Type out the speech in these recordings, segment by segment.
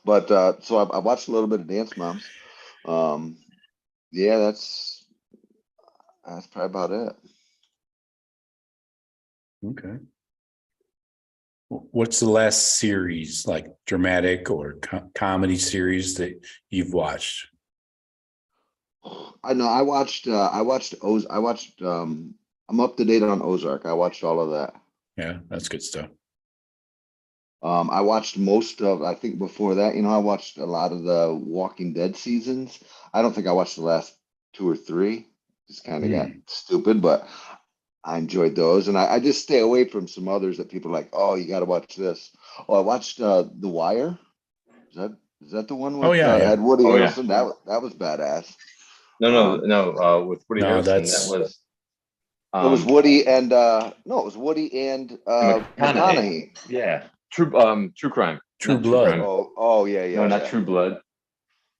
But so I watched a little bit of Dance Moms. Um, yeah, that's probably about it. Okay. What's the last series, like dramatic or comedy series that you've watched? I know I watched I'm up to date on Ozark. I watched all of that. Yeah, that's good stuff. I watched most of, I think before that, I watched a lot of the Walking Dead seasons. I don't think I watched the last two or three. Just kind of got stupid, but I enjoyed those. And I just stay away from some others that people are like, oh, you got to watch this. Oh, I watched The Wire. Is that the one with had Woody Harrelson? Yeah. That was badass. No. With Woody Harrelson, it was Woody and it was Woody and McConaughey. Yeah. True crime. True Blood. Crime. Oh yeah. No, not True Blood.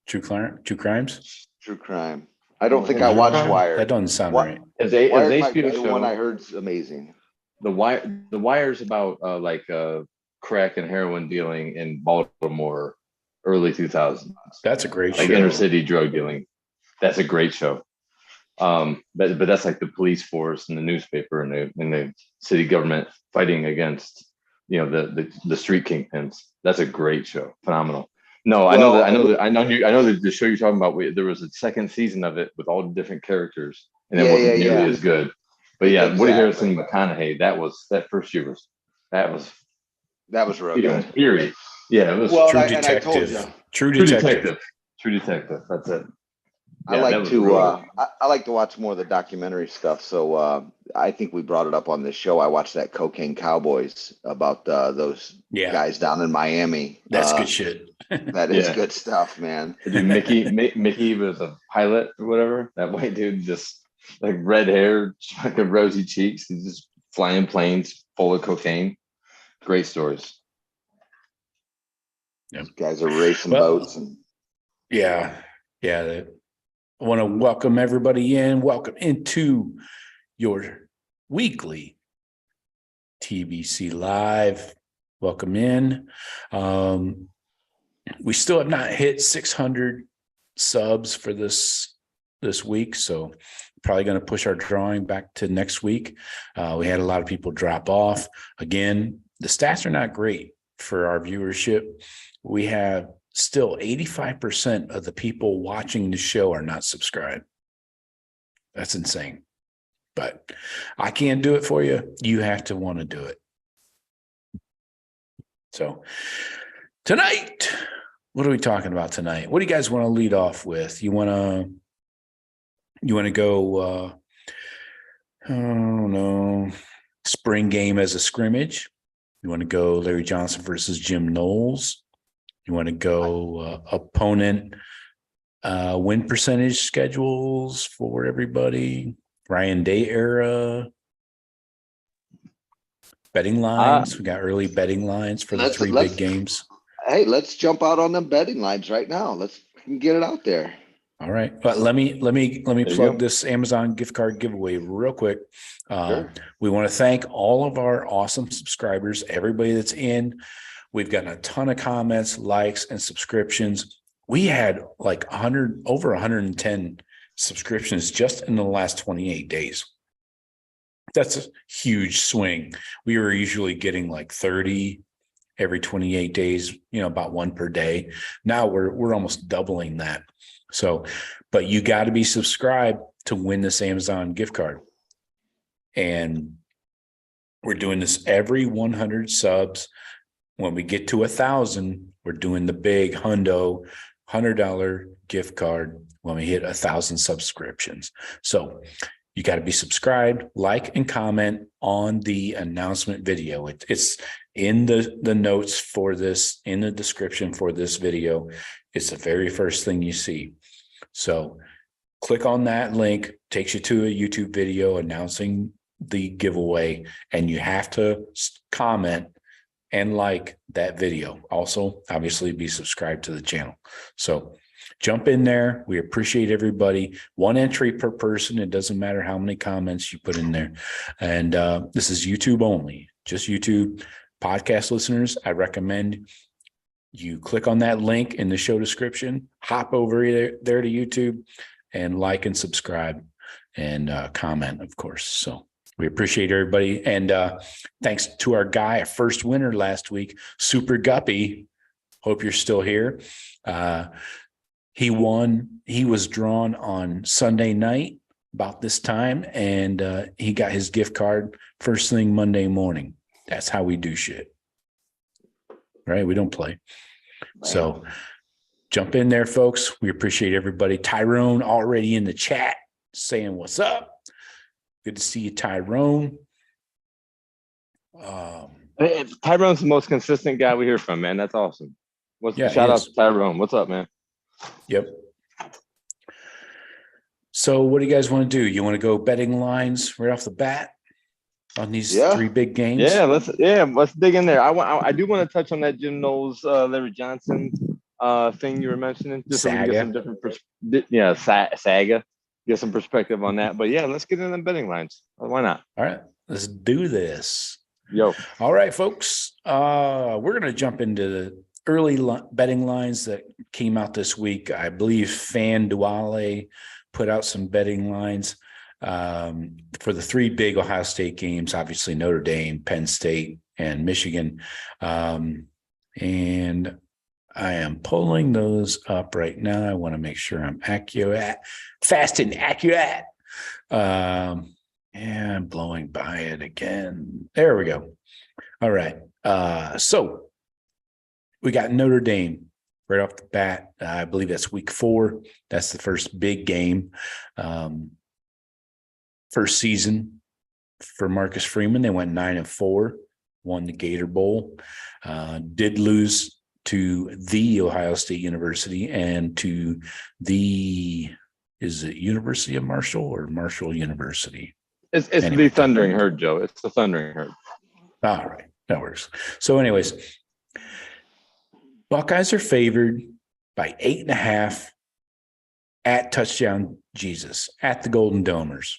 True Crimes? True Crime. I don't think I watched Wire. That doesn't sound right. Wire might be the one I heard is amazing. The Wire's about crack and heroin dealing in Baltimore, early 2000s. That's a great show. Like inner city drug dealing. That's a great show. But that's like the police force and the newspaper and the city government fighting against the street kingpins. That's a great show. Phenomenal. No, I know that the show you're talking about. There was a second season of it with all the different characters, and it wasn't nearly as good. But yeah, exactly. Woody Harrelson, McConaughey. That first year was real good. Period. Yeah, it was True Detective. True Detective. That's it. I like to watch more of the documentary stuff. So I think we brought it up on this show. I watched that Cocaine Cowboys about those guys down in Miami. That's good shit. That is good stuff, man. Dude, Mickey was a pilot or whatever. That white dude, just like red hair, fucking rosy cheeks. He's just flying planes full of cocaine. Great stories. Those guys are racing boats. I want to welcome everybody in. Welcome into your weekly TBC Live. Welcome in. We still have not hit 600 subs for this week, so probably going to push our drawing back to next week. We had a lot of people drop off. Again, the stats are not great for our viewership. We have still 85% of the people watching the show are not subscribed. That's insane. But I can't do it for you. You have to want to do it. So tonight, what are we talking about tonight? What do you guys want to lead off with? You want to go, I don't know, spring game as a scrimmage? You want to go Larry Johnson versus Jim Knowles? You want to go opponent win percentage schedules for everybody? Ryan Day era betting lines. We got early betting lines for the three big games. Hey, let's jump out on them betting lines right now. Let's get it out there. All right, but let me plug this Amazon gift card giveaway real quick. Sure. We want to thank all of our awesome subscribers, everybody that's in. We've gotten a ton of comments, likes, and subscriptions. We had like over 110 subscriptions just in the last 28 days. That's a huge swing. We were usually getting like 30 every 28 days, about one per day. Now we're almost doubling that. So, but you got to be subscribed to win this Amazon gift card. And we're doing this every 100 subs. When we get to 1,000, we're doing the big $100 gift card when we hit 1,000 subscriptions. So you got to be subscribed, like, and comment on the announcement video. It's in the notes for this, in the description for this video. It's the very first thing you see. So click on that link, takes you to a YouTube video announcing the giveaway, and you have to comment and like that video. Also, obviously, be subscribed to the channel. So jump in there. We appreciate everybody. One entry per person. It doesn't matter how many comments you put in there. And this is YouTube only, just YouTube. Podcast listeners, I recommend you click on that link in the show description, hop over there to YouTube and like and subscribe and comment, of course. So we appreciate everybody. And thanks to our guy, our first winner last week, Super Guppy. Hope you're still here. He won. He was drawn on Sunday night about this time, and he got his gift card first thing Monday morning. That's how we do shit. Right? We don't play. So jump in there, folks. We appreciate everybody. Tyrone already in the chat saying what's up. Good to see you, Tyrone. Tyrone's the most consistent guy we hear from, man. That's awesome. Shout out to Tyrone. What's up, man? Yep. So what do you guys want to do? You want to go betting lines right off the bat on these three big games? Yeah, let's dig in there. I do want to touch on that Jim Knowles, Larry Johnson thing you were mentioning, just so we can get some different saga, get some perspective on that. But yeah, let's get into the betting lines. Why not? All right, let's do this. Yo. All right, folks. We're gonna jump into the early betting lines that came out this week. I believe FanDuel put out some betting lines for the three big Ohio State games, obviously Notre Dame, Penn State, and Michigan. And I am pulling those up right now. I want to make sure I'm accurate, fast and accurate. And I'm blowing by it again. There we go. All right. So we got Notre Dame right off the bat. I believe that's week 4. That's the first big game. First season for Marcus Freeman. They went 9-4, won the Gator Bowl, did lose to the Ohio State University and to is it University of Marshall or Marshall University? It's anyway, the Thundering Herd, Joe. It's the Thundering Herd. All right. That works. So anyways, Buckeyes are favored by 8.5 at Touchdown Jesus at the Golden Domers.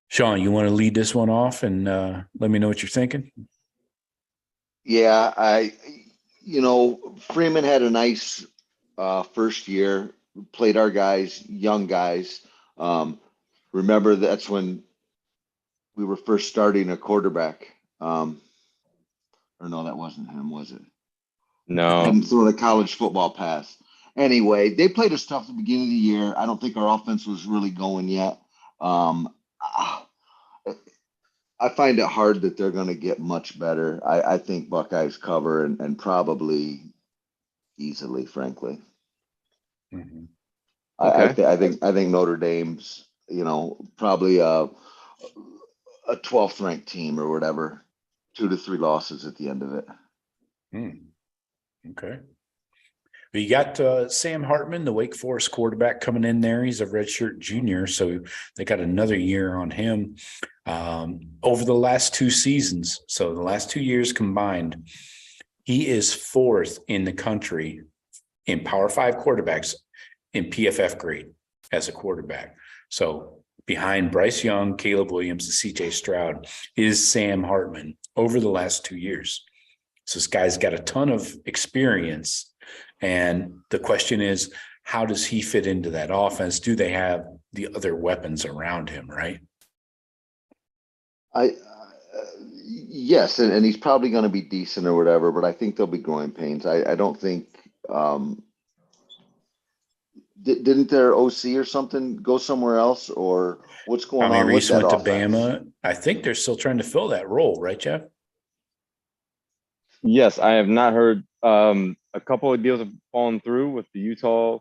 Sean, you want to lead this one off and let me know what you're thinking? Yeah, Freeman had a nice first year, played our guys, young guys. Remember, that's when we were first starting a quarterback. Or no, that wasn't him, was it? No. And throw the college football pass. Anyway, they played us tough at the beginning of the year. I don't think our offense was really going yet. I find it hard that they're going to get much better. I think Buckeyes cover and probably easily, frankly. Mm-hmm. Okay. I think Notre Dame's, probably a 12th ranked team or whatever, 2 to 3 losses at the end of it. Okay. But you got Sam Hartman, the Wake Forest quarterback, coming in there. He's a redshirt junior, so they got another year on him. Over the last 2 seasons, so the last 2 years combined, he is 4th in the country in Power 5 quarterbacks in PFF grade as a quarterback. So behind Bryce Young, Caleb Williams, and CJ Stroud is Sam Hartman over the last 2 years. So this guy's got a ton of experience. And the question is, how does he fit into that offense? Do they have the other weapons around him, right? Yes, and he's probably going to be decent or whatever, but I think there'll be growing pains. I don't think didn't their OC or something go somewhere else, or what's going on with that offense? Went to Bama. I think they're still trying to fill that role, right, Jeff? Yes, I have not heard. A couple of deals have fallen through with the Utah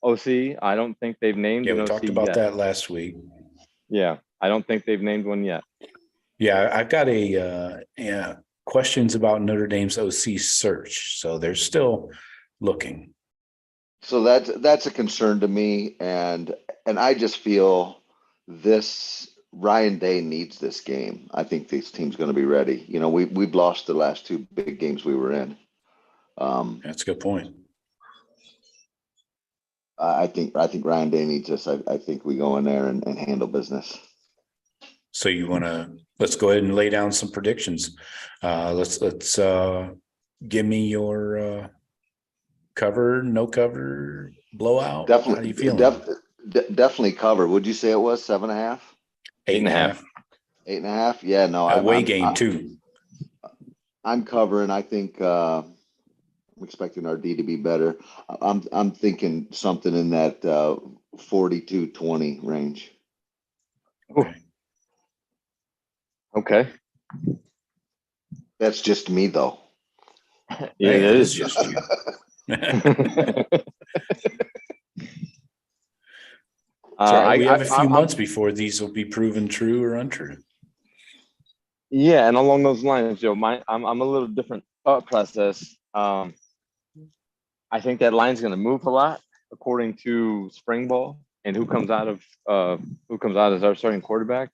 OC. I don't think they've named an we OC talked about yet. that last week. Yeah, I don't think they've named one yet. Yeah, I've got questions about Notre Dame's OC search, so they're still looking. So that's a concern to me, and I just feel Ryan Day needs this game. I think this team's going to be ready. We've lost the last 2 big games we were in. That's a good point. I think Ryan Day needs us. I think we go in there and handle business. So let's go ahead and lay down some predictions. Let's give me your cover, no cover, blowout. How do you Definitely, feel? definitely cover. Would you say it was 7.5? 8.5. 8.5? Yeah, no, Away game too. I'm covering. I think I'm expecting our D to be better. I'm thinking something in that 42-20 range. Okay. Okay. That's just me though. Yeah, Hey, that it is is just you. So we have a few months before these will be proven true or untrue. Yeah, and along those lines, Joe, I'm a little different thought process. I think that line's going to move a lot according to spring ball and who comes out as our starting quarterback.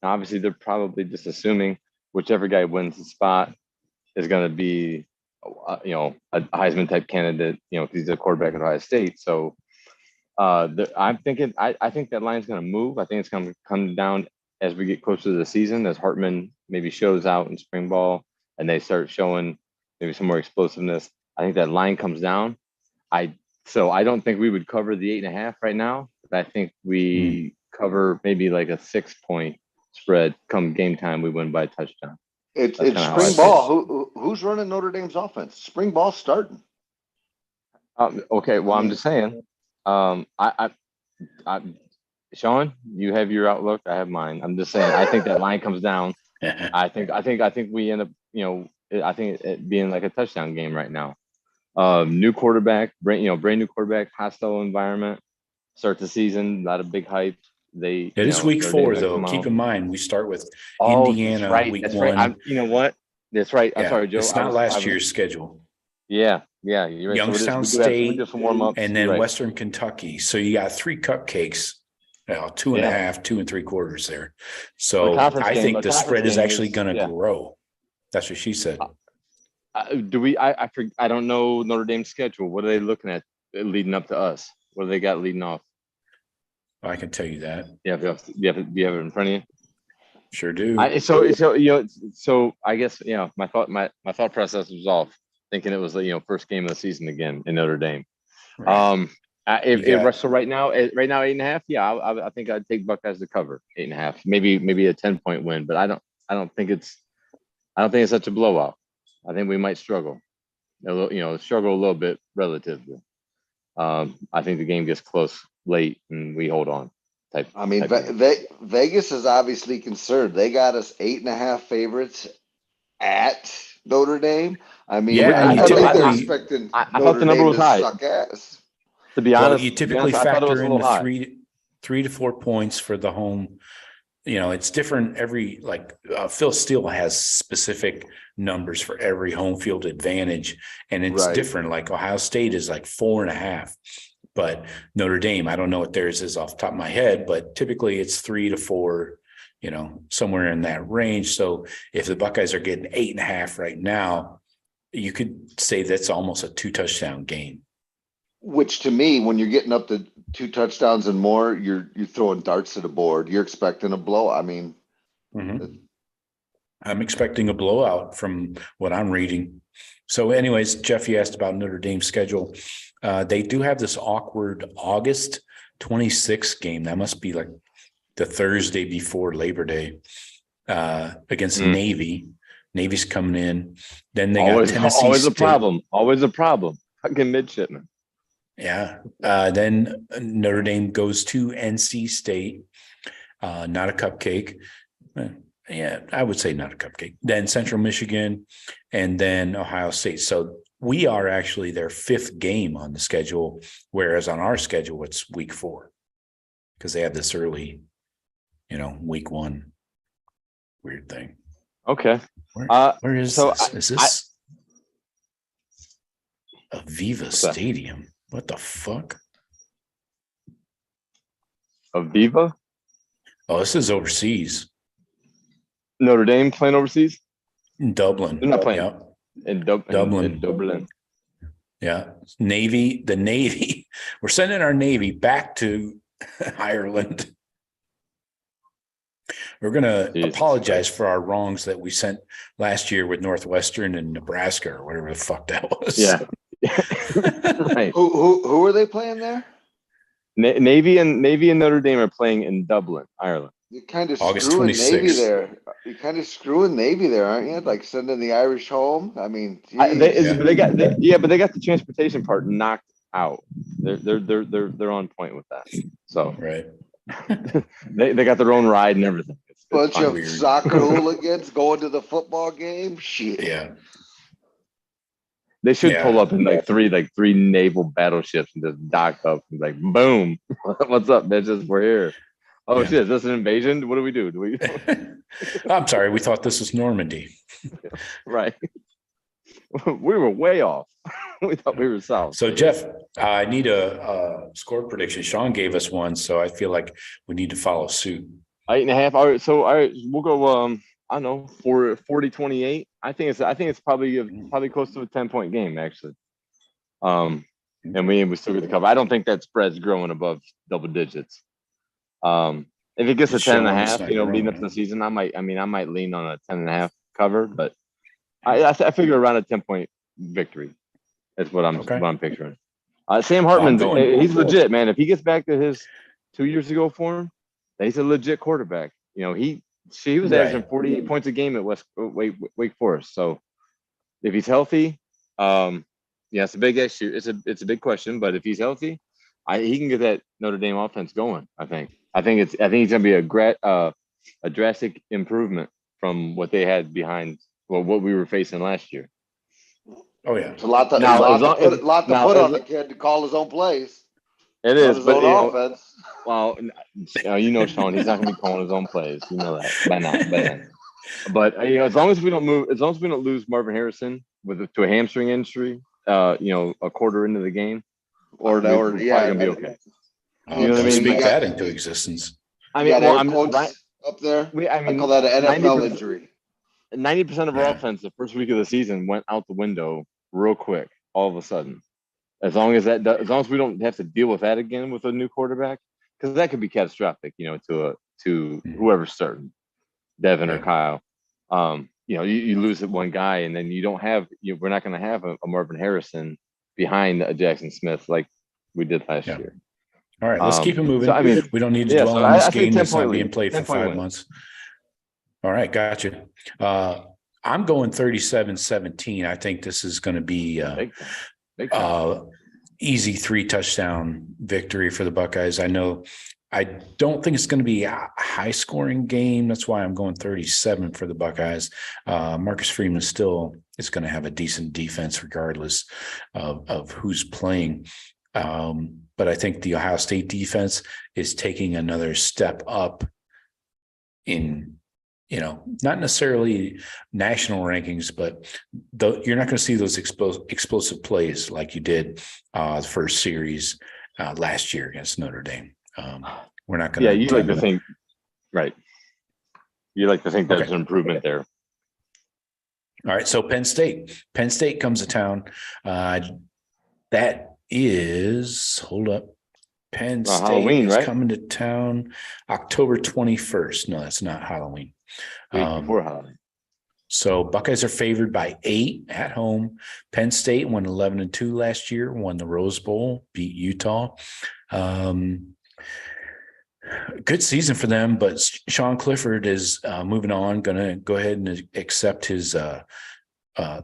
Now, obviously, they're probably just assuming whichever guy wins the spot is going to be, a Heisman type candidate. If he's a quarterback at Ohio State. So I'm thinking, I think that line's going to move. I think it's going to come down as we get closer to the season, as Hartman maybe shows out in spring ball and they start showing maybe some more explosiveness. I think that line comes down. So I don't think we would cover the 8.5 right now, but I think we cover maybe like a 6-point spread come game time. We win by a touchdown. It's That's kinda how I spring see it. ball. Who's running Notre Dame's offense? Spring ball starting. Okay, well, I'm just saying. I, Sean, you have your outlook. I have mine. I'm just saying. I think that line comes down. I think we end up. I think it being like a touchdown game right now. New quarterback, brand new quarterback, hostile environment. Start the season, a lot of big hype. It is week Notre Dame's 4, gonna though. come Keep out. in mind, we start with Oh, that's Indiana right. week That's 1. right. You know what? That's right. I'm Yeah, sorry, Joe. it's not last year's schedule. Yeah, you're right. Youngstown So we do State some warm ups, and then right. Western Kentucky. So you got 3 cupcakes, 2.5, 2 3/4 there. So I think the spread is actually going to grow. That's what she said. I don't know Notre Dame's schedule. What are they looking at leading up to us? What do they got leading off? I can tell you that. Yeah, do you have it in front of you? Sure do. So I guess my thought process was off, thinking it was first game of the season again in Notre Dame. Right. So right now 8.5. Yeah, I think I'd take Buckeyes to cover 8.5, maybe a 10-point win, but I don't think it's such a blowout. I think we might struggle a little bit relatively. I think the game gets close late and we hold on. Vegas is obviously concerned. They got us 8.5 favorites at Notre Dame. I mean, I think they're expecting Notre Dame to suck ass. To be honest, you typically factor in the 3 to 4 points for the home. It's different Phil Steele has specific numbers for every home field advantage, and it's different. Like Ohio State is like 4.5, but Notre Dame, I don't know what theirs is off the top of my head, but typically it's 3 to 4, somewhere in that range. So if the Buckeyes are getting 8.5 right now, you could say that's almost a 2 touchdown game. Which to me, when you're getting up to 2 touchdowns and more, you're throwing darts at the board. You're expecting a blow. I mean, I'm expecting a blowout from what I'm reading. So anyways, Jeff, you asked about Notre Dame's schedule. They do have this awkward August 26th game. That must be like the Thursday before Labor Day against Navy. Navy's coming in. Then they got Tennessee always State. Always a problem. Fucking midshipman. Yeah. Then Notre Dame goes to NC State. Not a cupcake. Yeah, I would say not a cupcake. Then Central Michigan, and then Ohio State. So we are actually their 5th game on the schedule, whereas on our schedule, it's week 4 because they have this early, week 1 weird thing. Okay. Where is this? Is this Aviva Stadium? What the fuck? Aviva? Oh, this is overseas. Notre Dame playing overseas? In Dublin. They're not playing. Yep. In Dublin. Yeah. The Navy. We're sending our Navy back to Ireland. We're going to Jesus apologize for our wrongs that we sent last year with Northwestern and Nebraska or whatever the fuck that was. Yeah. Right. Who are they playing there? Navy and Notre Dame are playing in Dublin, Ireland. You're kind of August screwing Navy 26th. there. You're kind of screwing Navy there, aren't you? Like sending the Irish home. I mean, But they got the transportation part knocked out. They're on point with that. So Right. they got their own ride and everything. It's bunch fine. of soccer hooligans going to the football game. Shit. Yeah. They should Yeah. pull up in like three naval battleships and just dock up and like boom. What's up, bitches? We're here. Oh Yeah. shit, is this an invasion? What do we do? Do we I'm sorry. We thought this was Normandy. right? We were way off. We thought we were south. So Jeff, I need a score prediction. Sean gave us one, so I feel like we need to follow suit. 8.5. All right, so all right, we'll go. I don't know, for 40-28. I think it's probably close to a 10-point game actually. And we still get the cover. I don't think that spread's growing above double digits. If it gets to 10.5, leading up to the season, I might lean on a 10.5 cover, but I figure around a 10-point victory. That's what I'm picturing. Sam Hartman, he's legit, man. If he gets back to his 2 years ago form, he's a legit quarterback. He was averaging 48 points a game at Wake Forest. So if he's healthy, it's a big issue. It's a big question, but if he's healthy, he can get that Notre Dame offense going. I think he's gonna be a drastic improvement from what they had behind what we were facing last year. Oh yeah, It's a lot to put on the kid to call his own plays. It is, but offense. Well, Sean, he's not going to be calling his own plays. You know that by now. But as long as we don't lose Marvin Harrison to a hamstring injury, a quarter into the game, we're going to be okay. You know what I mean? Speak that into existence. I mean, up there. I call that an NFL injury. 90% of our offense the first week of the season went out the window real quick. All of a sudden, as long as we don't have to deal with that again with a new quarterback. Because that could be catastrophic, to whoever's starting, Devin or Kyle. You lose one guy, and then you don't have. We're not going to have a Marvin Harrison behind a Jackson Smith like we did last year. All right, let's keep it moving. So, we don't need to dwell on this game that's not being played for 5 months. All right, gotcha. I'm going 37-17. I think this is going to be easy 3-touchdown victory for the Buckeyes. I don't think it's going to be a high scoring game. That's why I'm going 37 for the Buckeyes. Marcus Freeman still is going to have a decent defense regardless of who's playing. But I think the Ohio State defense is taking another step up in, not necessarily national rankings, but you're not going to see those explosive plays like you did the first series last year against Notre Dame. We're not going to. Yeah, you like to think, right? You like to think there's an improvement there. All right, so Penn State comes to town. That is, hold up. Penn State Halloween, is right? coming to town October 21st. No, that's not Halloween. Before Halloween. So Buckeyes are favored by 8 at home. Penn State won 11-2 last year, won the Rose Bowl, beat Utah. Good season for them, but Sean Clifford is moving on, going to go ahead and accept his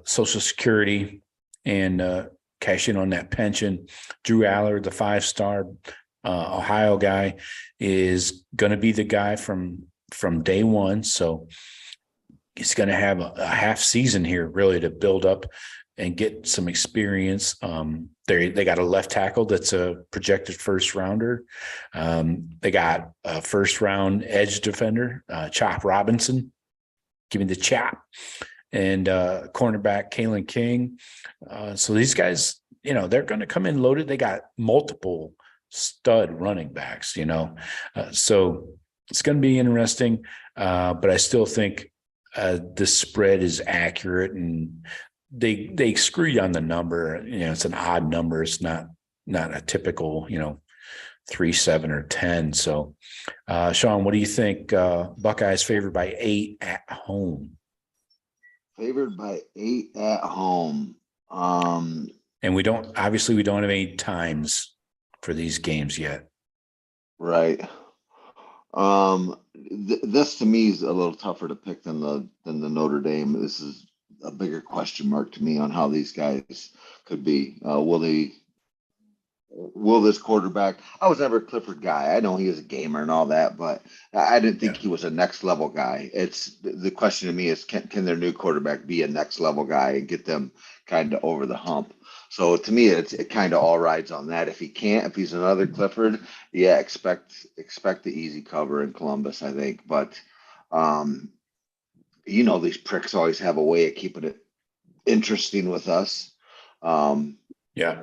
Social Security and cash in on that pension. Drew Aller, the 5-star Ohio guy, is going to be the guy from day one. So he's going to have a half season here really to build up and get some experience. They got a left tackle that's a projected first rounder. They got a first round edge defender, Chop Robinson. Give me the chop. And cornerback Kalen King. So these guys, they're going to come in loaded. They got multiple stud running backs, so it's going to be interesting. But I still think the spread is accurate, and they screw you on the number. It's an odd number. It's not a typical, 3, 7, or 10. So, Sean, what do you think? Buckeyes favored by 8 at home. Favored by 8 at home. And we don't have any times for these games yet. Right. This to me is a little tougher to pick than the Notre Dame. This is a bigger question mark to me on how these guys could be. Will this quarterback? I was never a Clifford guy. I know he is a gamer and all that, but I didn't think he was a next level guy. It's the question to me is can their new quarterback be a next level guy and get them kind of over the hump? So to me, it kind of all rides on that. If he can't, if he's another Clifford, yeah, expect the easy cover in Columbus, I think. But these pricks always have a way of keeping it interesting with us. Yeah.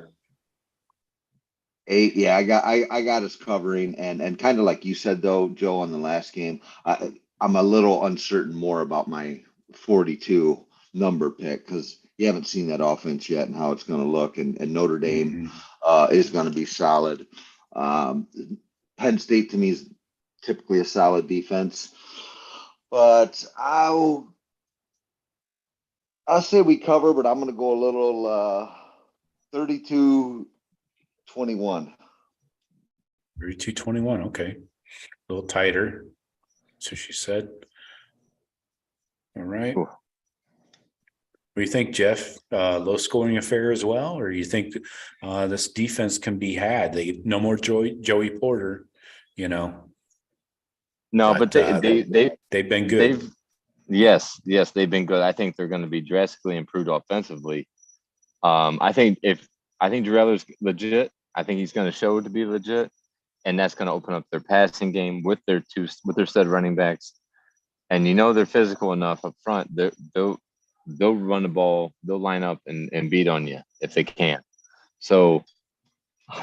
8, yeah, I got us covering, and kind of like you said though, Joe, on the last game, I'm a little uncertain more about my 42 number pick because you haven't seen that offense yet and how it's going to look, and Notre Dame is going to be solid. Penn State to me is typically a solid defense, but I'll say we cover, but I'm going to go a little 32-21. 32-21. Okay. A little tighter. So she said. All right. Cool. What do you think, Jeff? Low scoring affair as well? Or you think this defense can be had? No more Joey Porter, No, but they've been good. Yes, they've been good. I think they're going to be drastically improved offensively. I think Drew Eller's legit. I think he's going to show to be legit, and that's going to open up their passing game with their stud running backs. And they're physical enough up front. They'll run the ball. They'll line up and beat on you if they can. So,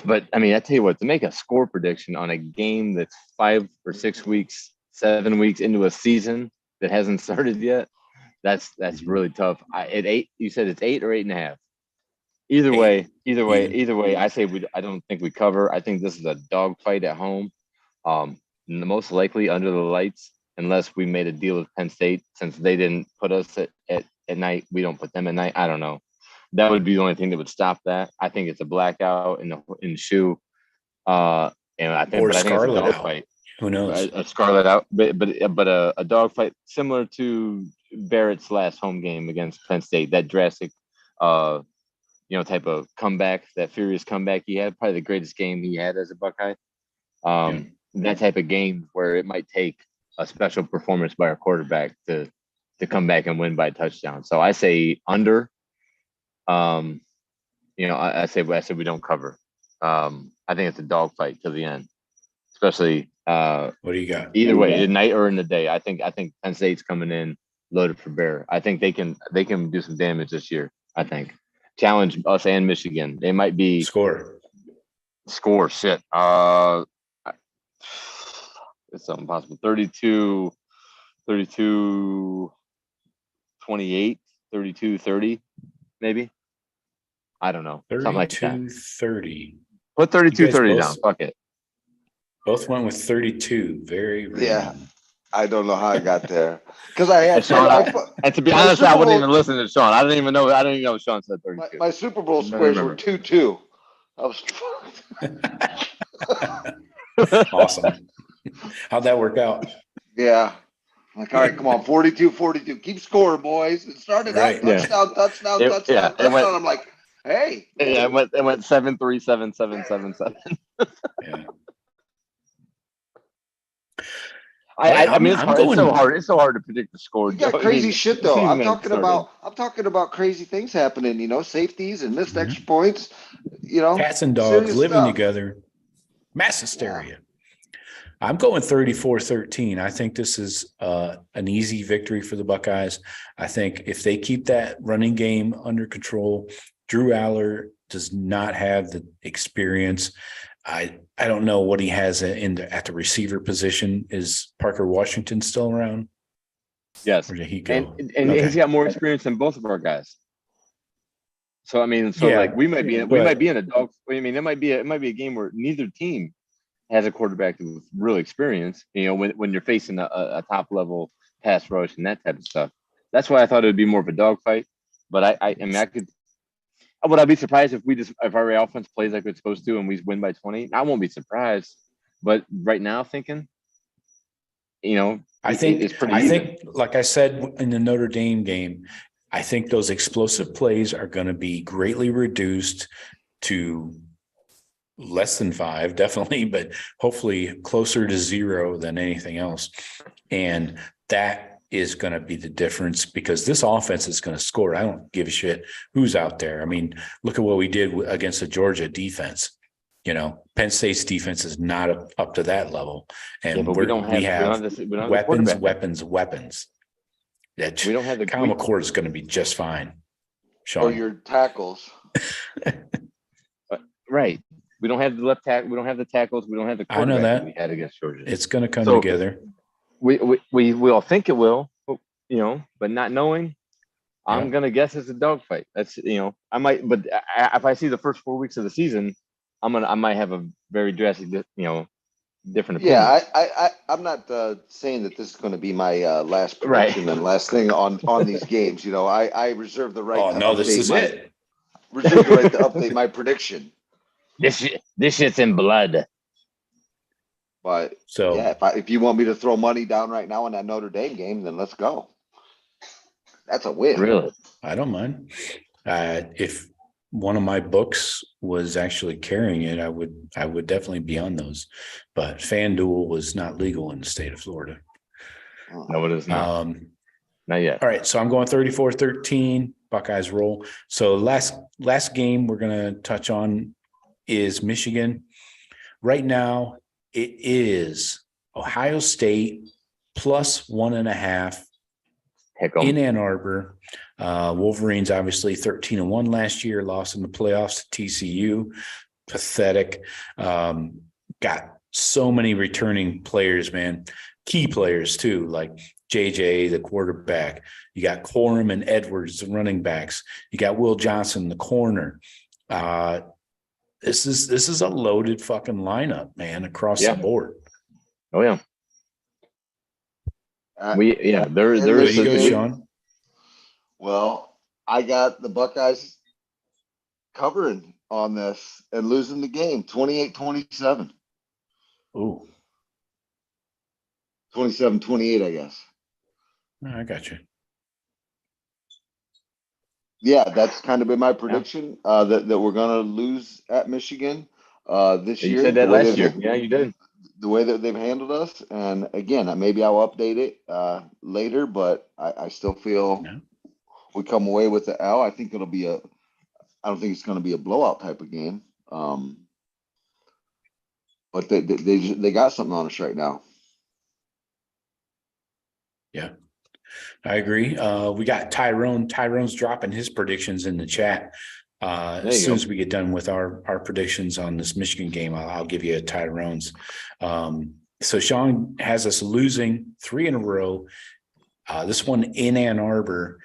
but I mean, I tell you what, to make a score prediction on a game that's 5 or 6 weeks, 7 weeks into a season that hasn't started yet, that's really tough. At 8, you said it's 8 or 8.5. Either way, I say I don't think we cover. I think this is a dogfight at home. Most likely under the lights, unless we made a deal with Penn State, since they didn't put us at night. We don't put them at night. I don't know. That would be the only thing that would stop that. I think it's a blackout in the shoe. And I think, or Scarlet it's a dogfight. Who knows? A Scarlet out, but a dogfight similar to Barrett's last home game against Penn State. That drastic, type of comeback, that furious comeback he had, probably the greatest game he had as a Buckeye. That type of game where it might take a special performance by our quarterback to come back and win by a touchdown. So I say under. I say we don't cover. I think it's a dogfight to the end, especially. What do you got? Either way, at night or in the day. I think Penn State's coming in loaded for bear. I think they can do some damage this year. I think challenge us and Michigan. They might be score shit. It's something possible. 32, 28, 32-30, maybe. I don't know. Something like that. 32-30. Put 32-30 down. Fuck it. Both went with 32. Very random. Yeah. I don't know how I got there because I had and to be honest, I wouldn't even listen to Sean. I didn't even know Sean said 32. My Super Bowl squares were 2-2. I was awesome. How'd that work out? Yeah. Like, all right, come on, 42-42. Keep scoring, boys. It started out touchdown. I'm like, hey. Yeah, it went 7-3, 7-7, 7-7. Yeah. I mean, it's so hard to predict the score. You got crazy shit though. I'm talking about crazy things happening. Safeties and missed extra points. Cats and dogs living together. Mass hysteria. Yeah. I'm going 34-13. I think this is an easy victory for the Buckeyes. I think if they keep that running game under control, Drew Aller does not have the experience. I don't know what he has at the receiver position. Is Parker Washington still around? Yes. Or did he go? And he's got more experience than both of our guys. So I mean, we might be in a dog. I mean, it might be a game where neither team has a quarterback with real experience, when you're facing a top level pass rush and that type of stuff. That's why I thought it would be more of a dogfight. But I mean, would I be surprised if our offense plays like it's supposed to and we win by 20? I won't be surprised. But right now, thinking, it's pretty I even. think, like I said in the Notre Dame game, I think those explosive plays are going to be greatly reduced to less than 5, definitely, but hopefully closer to 0 than anything else. And that is going to be the difference, because this offense is going to score. I don't give a shit who's out there. I mean, look at what we did against the Georgia defense. Penn State's defense is not up to that level. And but we don't have weapons. That we don't have Kyle McCord is going to be just fine. Sean. Or your tackles. Right. We don't have the left tackle. We don't have the tackles. We don't have the quarterback I know that we had against Georgia. It's going to come together. We all think it will, but not knowing, I'm going to guess it's a dogfight. That's, I might, but if I see the first 4 weeks of the season, I might have a very drastic, different opinion. Yeah, I'm not saying that this is going to be my last prediction and last thing on these games. I reserve the right. Oh no, this is it. Reserve the right to update my prediction. This shit's in blood. But yeah, if you want me to throw money down right now on that Notre Dame game, then let's go. That's a win. Really? I don't mind. If one of my books was actually carrying it, I would definitely be on those. But FanDuel was not legal in the state of Florida. No, it is not. Not yet. All right, so I'm going 34-13. Buckeyes roll. So last game we're going to touch on is Michigan. Right now, it is Ohio State plus 1.5 in Ann Arbor. Wolverines obviously 13-1 last year, lost in the playoffs to TCU. Pathetic. Got so many returning players, man. Key players too, like JJ, the quarterback. You got Corum and Edwards, the running backs. You got Will Johnson, the corner. This is a loaded fucking lineup, man, across the board. Oh yeah. There is you go, Sean. Well, I got the Buckeyes covering on this and losing the game 28-27. Ooh. 27-28, I guess. I got you. Yeah, that's kind of been my prediction. That we're gonna lose at Michigan this year. You said that last year. Yeah, you did. The way that they've handled us, and again, maybe I'll update it later, but I still feel we come away with the L. I think it'll be I don't think it's going to be a blowout type of game. But they got something on us right now. Yeah, I agree. We got Tyrone. Tyrone's dropping his predictions in the chat. As soon as we get done with our predictions on this Michigan game, I'll give you a Tyrone's. So Sean has us losing 3 in a row. This one in Ann Arbor,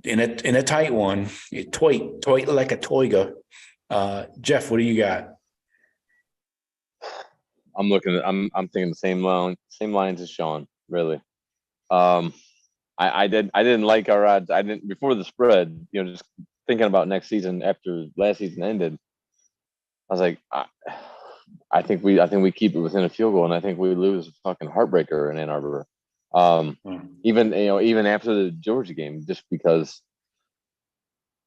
in a tight one. Toy like a toiga. Jeff, what do you got? I'm thinking the same lines as Sean. Really. I didn't like our odds. I didn't before the spread. Just thinking about next season after last season ended. I was like, I think we keep it within a field goal, and I think we lose a fucking heartbreaker in Ann Arbor. Even after the Georgia game, just because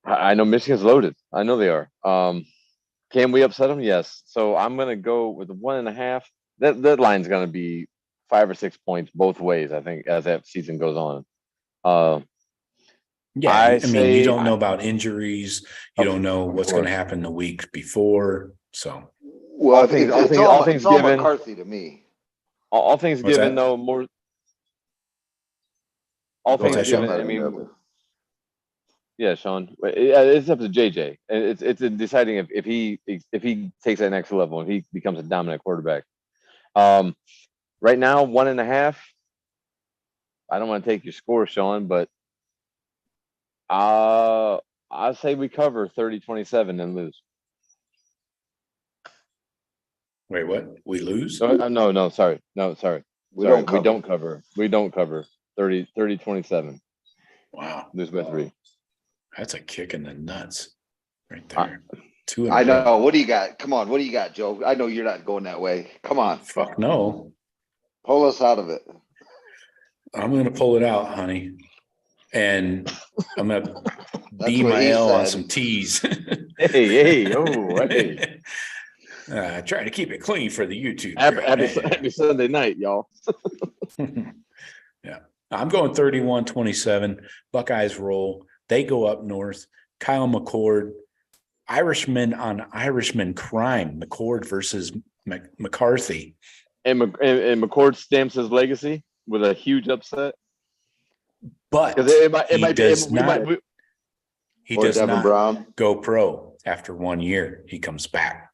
I know Michigan's loaded. I know they are. Can we upset them? Yes. So I'm gonna go with the 1.5. That line's gonna be 5 or 6 points both ways, I think, as that season goes on. I mean, you don't know about injuries. You don't know what's going to happen the week before. So, well, all things given, McCarthy to me. All things given, though, more. All things given. I mean, yeah, Sean. It's up to JJ. It's deciding if he takes that next level and he becomes a dominant quarterback. Right now, 1.5. I don't want to take your score, Sean, but I say we cover 30-27 and lose. Wait, what? We lose? No, sorry. We Sorry, don't cover. We don't cover 30-27. Wow. Lose by 3. That's a kick in the nuts right I- there. 2 in a I row. know. What do you got? Come on. What do you got, Joe? I know you're not going that way. Come on. Fuck no. Pull us out of it. I'm going to pull it out, honey. And I'm going to That's B what my he L on said. some T's. Hey, oh, hey. Trying to keep it clean for the YouTube. Happy Sunday night, y'all. Yeah. I'm going 31-27. Buckeyes roll. They go up north. Kyle McCord. Irishman on Irishman crime. McCord versus McCarthy. And McCord stamps his legacy with a huge upset. But he does not Devin Brown. go pro after 1 year. He comes back.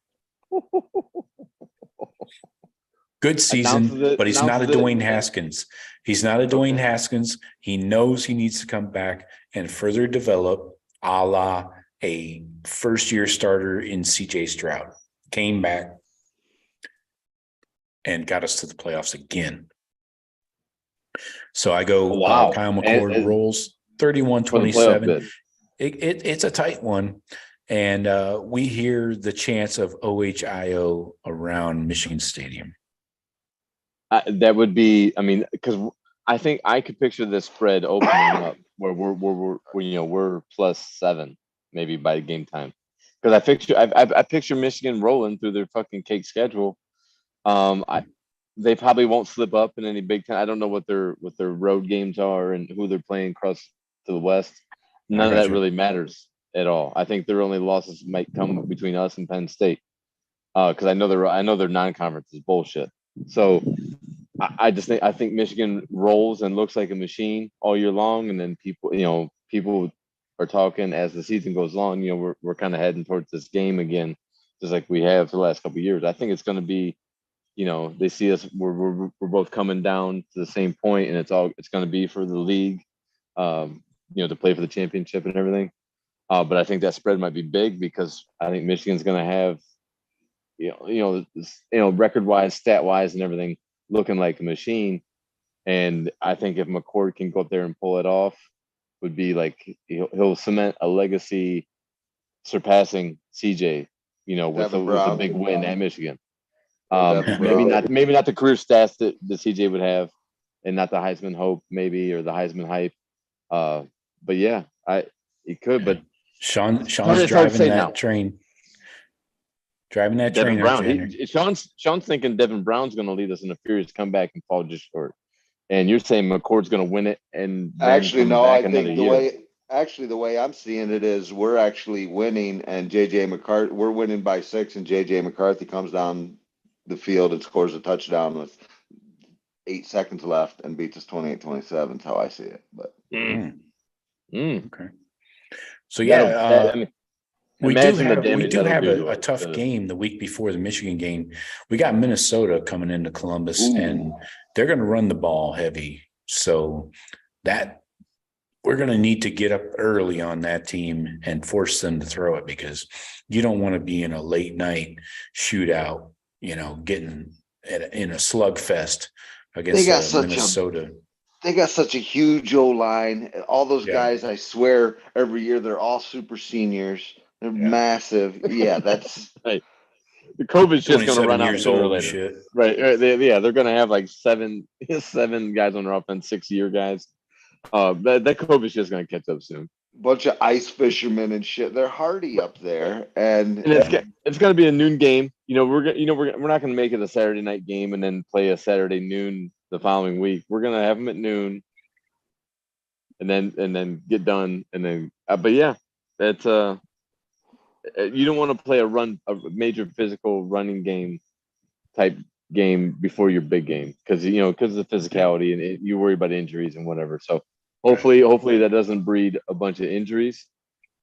Good season, but he's not a Dwayne Haskins. He's not a Dwayne Haskins. He knows he needs to come back and further develop a la a first-year starter in CJ Stroud. Came back and got us to the playoffs again. So I go Kyle McCord rolls 31-27. It's a tight one. And we hear the chants of OHIO around Michigan Stadium. That would be, I mean, because I think I could picture this spread opening up where we're +7 maybe by game time. Because I picture Michigan rolling through their fucking cake schedule. They probably won't slip up in any big time. I don't know what their road games are and who they're playing across to the west. None of that really matters at all. I think their only losses might come between us and Penn State. Because I know their non-conference is bullshit. So I think Michigan rolls and looks like a machine all year long, and then people are talking as the season goes on. We're kind of heading towards this game again, just like we have for the last couple of years. I think it's going to be, they see us. We're both coming down to the same point, and it's going to be for the league, to play for the championship and everything. But I think that spread might be big because I think Michigan's going to have, record-wise, stat-wise, and everything looking like a machine. And I think if McCord can go up there and pull it off, would be like he'll cement a legacy surpassing CJ, with a big win at Michigan. Maybe not the career stats that CJ would have, and not the Heisman hope maybe, or the Heisman hype. But yeah, he could. But Sean's driving that train. Driving that Devin train. Brown. Sean's thinking Devin Brown's going to lead us in a furious comeback and fall just short. And you're saying McCord's going to win it, and actually no. I think the way I'm seeing it is we're actually winning, and we're winning by 6, and JJ McCarthy comes down the field and scores a touchdown with 8 seconds left and beats us 28-27. That's how I see it. But okay. So yeah. We do have a tough game the week before the Michigan game. We got Minnesota coming into Columbus, and they're going to run the ball heavy. So that we're going to need to get up early on that team and force them to throw it, because you don't want to be in a late night shootout, getting in a slugfest against Minnesota. They got such a huge O-line. All those guys, I swear, every year they're all super seniors. They're massive. Yeah, that's right. The COVID's just going to run out sooner or later. Shit. Right. They're going to have like seven guys on their offense, 6-year guys. That COVID's just going to catch up soon. Bunch of ice fishermen and shit. They're hardy up there, and it's going to be a noon game. We're not going to make it a Saturday night game and then play a Saturday noon the following week. We're going to have them at noon, and then get done, and then. But yeah, that's you don't want to play a major physical running game type game before your big game, because of the physicality, and you worry about injuries and whatever. So hopefully that doesn't breed a bunch of injuries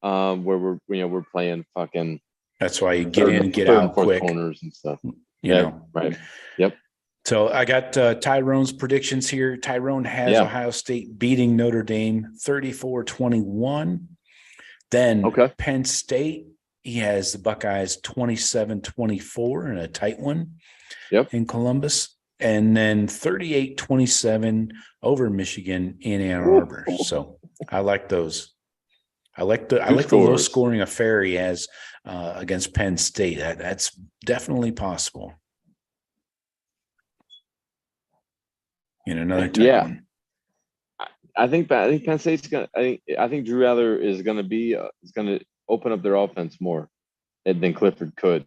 where we're playing fucking. That's why you get in, get out quick, corners and stuff. Right. Yep. So I got Tyrone's predictions here. Tyrone has Ohio State beating Notre Dame 34-21. Then Penn State he has the Buckeyes 27-24 in a tight one in Columbus, and then 38-27 over Michigan in Ann Arbor. So I like those. I like the low scoring affair he has against Penn State. That's definitely possible. In another tight one. I think Penn State's gonna. I think Drew Aller is gonna be open up their offense more than Clifford could.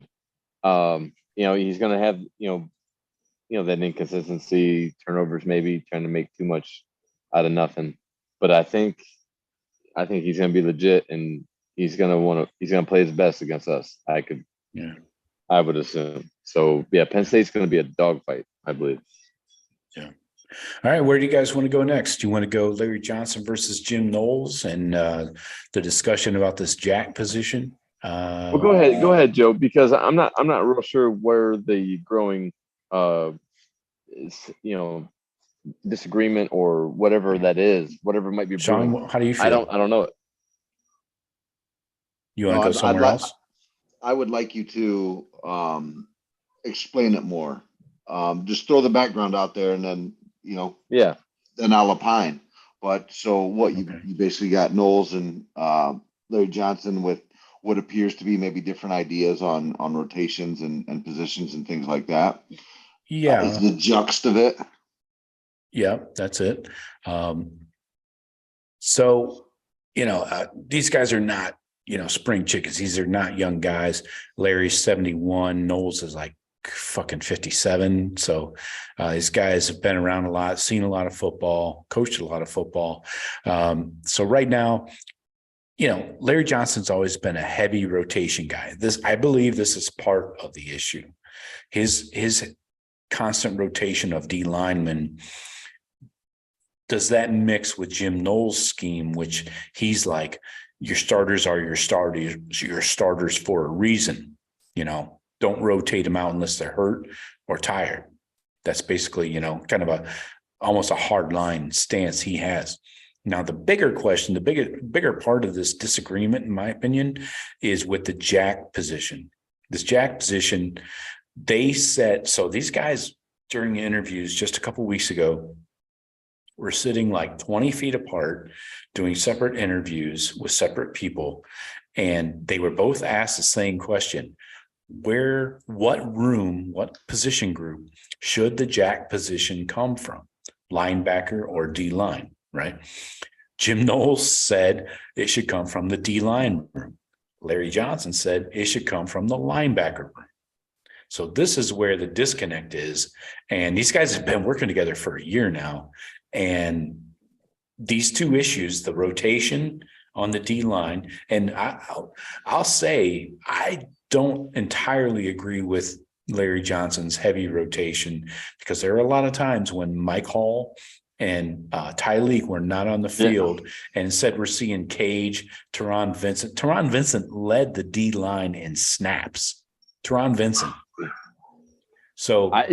He's gonna have that inconsistency, turnovers, maybe trying to make too much out of nothing. But I think he's gonna be legit, and he's gonna play his best against us. I would assume. So yeah, Penn State's gonna be a dogfight, I believe. Yeah. All right, where do you guys want to go next? Do you want to go Larry Johnson versus Jim Knowles and the discussion about this jack position? Well, go ahead, Joe, because I'm not real sure where the growing, disagreement or whatever that is, whatever might be. Sean, brewing. How do you feel? I don't know it. You want to go somewhere else? I would like you to explain it more. Just throw the background out there, and then then I'll opine. But so what you basically got Knowles and Larry Johnson with what appears to be maybe different ideas on rotations and positions and things like that. Yeah, is the juxt of it. Yeah, that's it. So these guys are not spring chickens. These are not young guys. Larry's 71. Knowles is like fucking 57. So these guys have been around a lot, seen a lot of football, coached a lot of football. So right now, Larry Johnson's always been a heavy rotation guy. I believe this is part of the issue. His constant rotation of D linemen, does that mix with Jim Knowles' scheme, which he's like, your starters are your starters for a reason, don't rotate them out unless they're hurt or tired. That's basically, kind of almost a hard line stance he has. Now, the bigger question, the bigger part of this disagreement, in my opinion, is with the jack position. This jack position, they said, so these guys during the interviews just a couple of weeks ago were sitting like 20 feet apart, doing separate interviews with separate people. And they were both asked the same question: what position group should the jack position come from? Linebacker or D line, right? Jim Knowles said it should come from the D line room. Larry Johnson said it should come from the linebacker room. So this is where the disconnect is. And these guys have been working together for a year now. And these two issues, the rotation on the D line, and I'll say I don't entirely agree with Larry Johnson's heavy rotation, because there are a lot of times when Mike Hall and Tyleek were not on the field, and instead we're seeing Cage, Teron Vincent. Teron Vincent led the D line in snaps. Teron Vincent. So I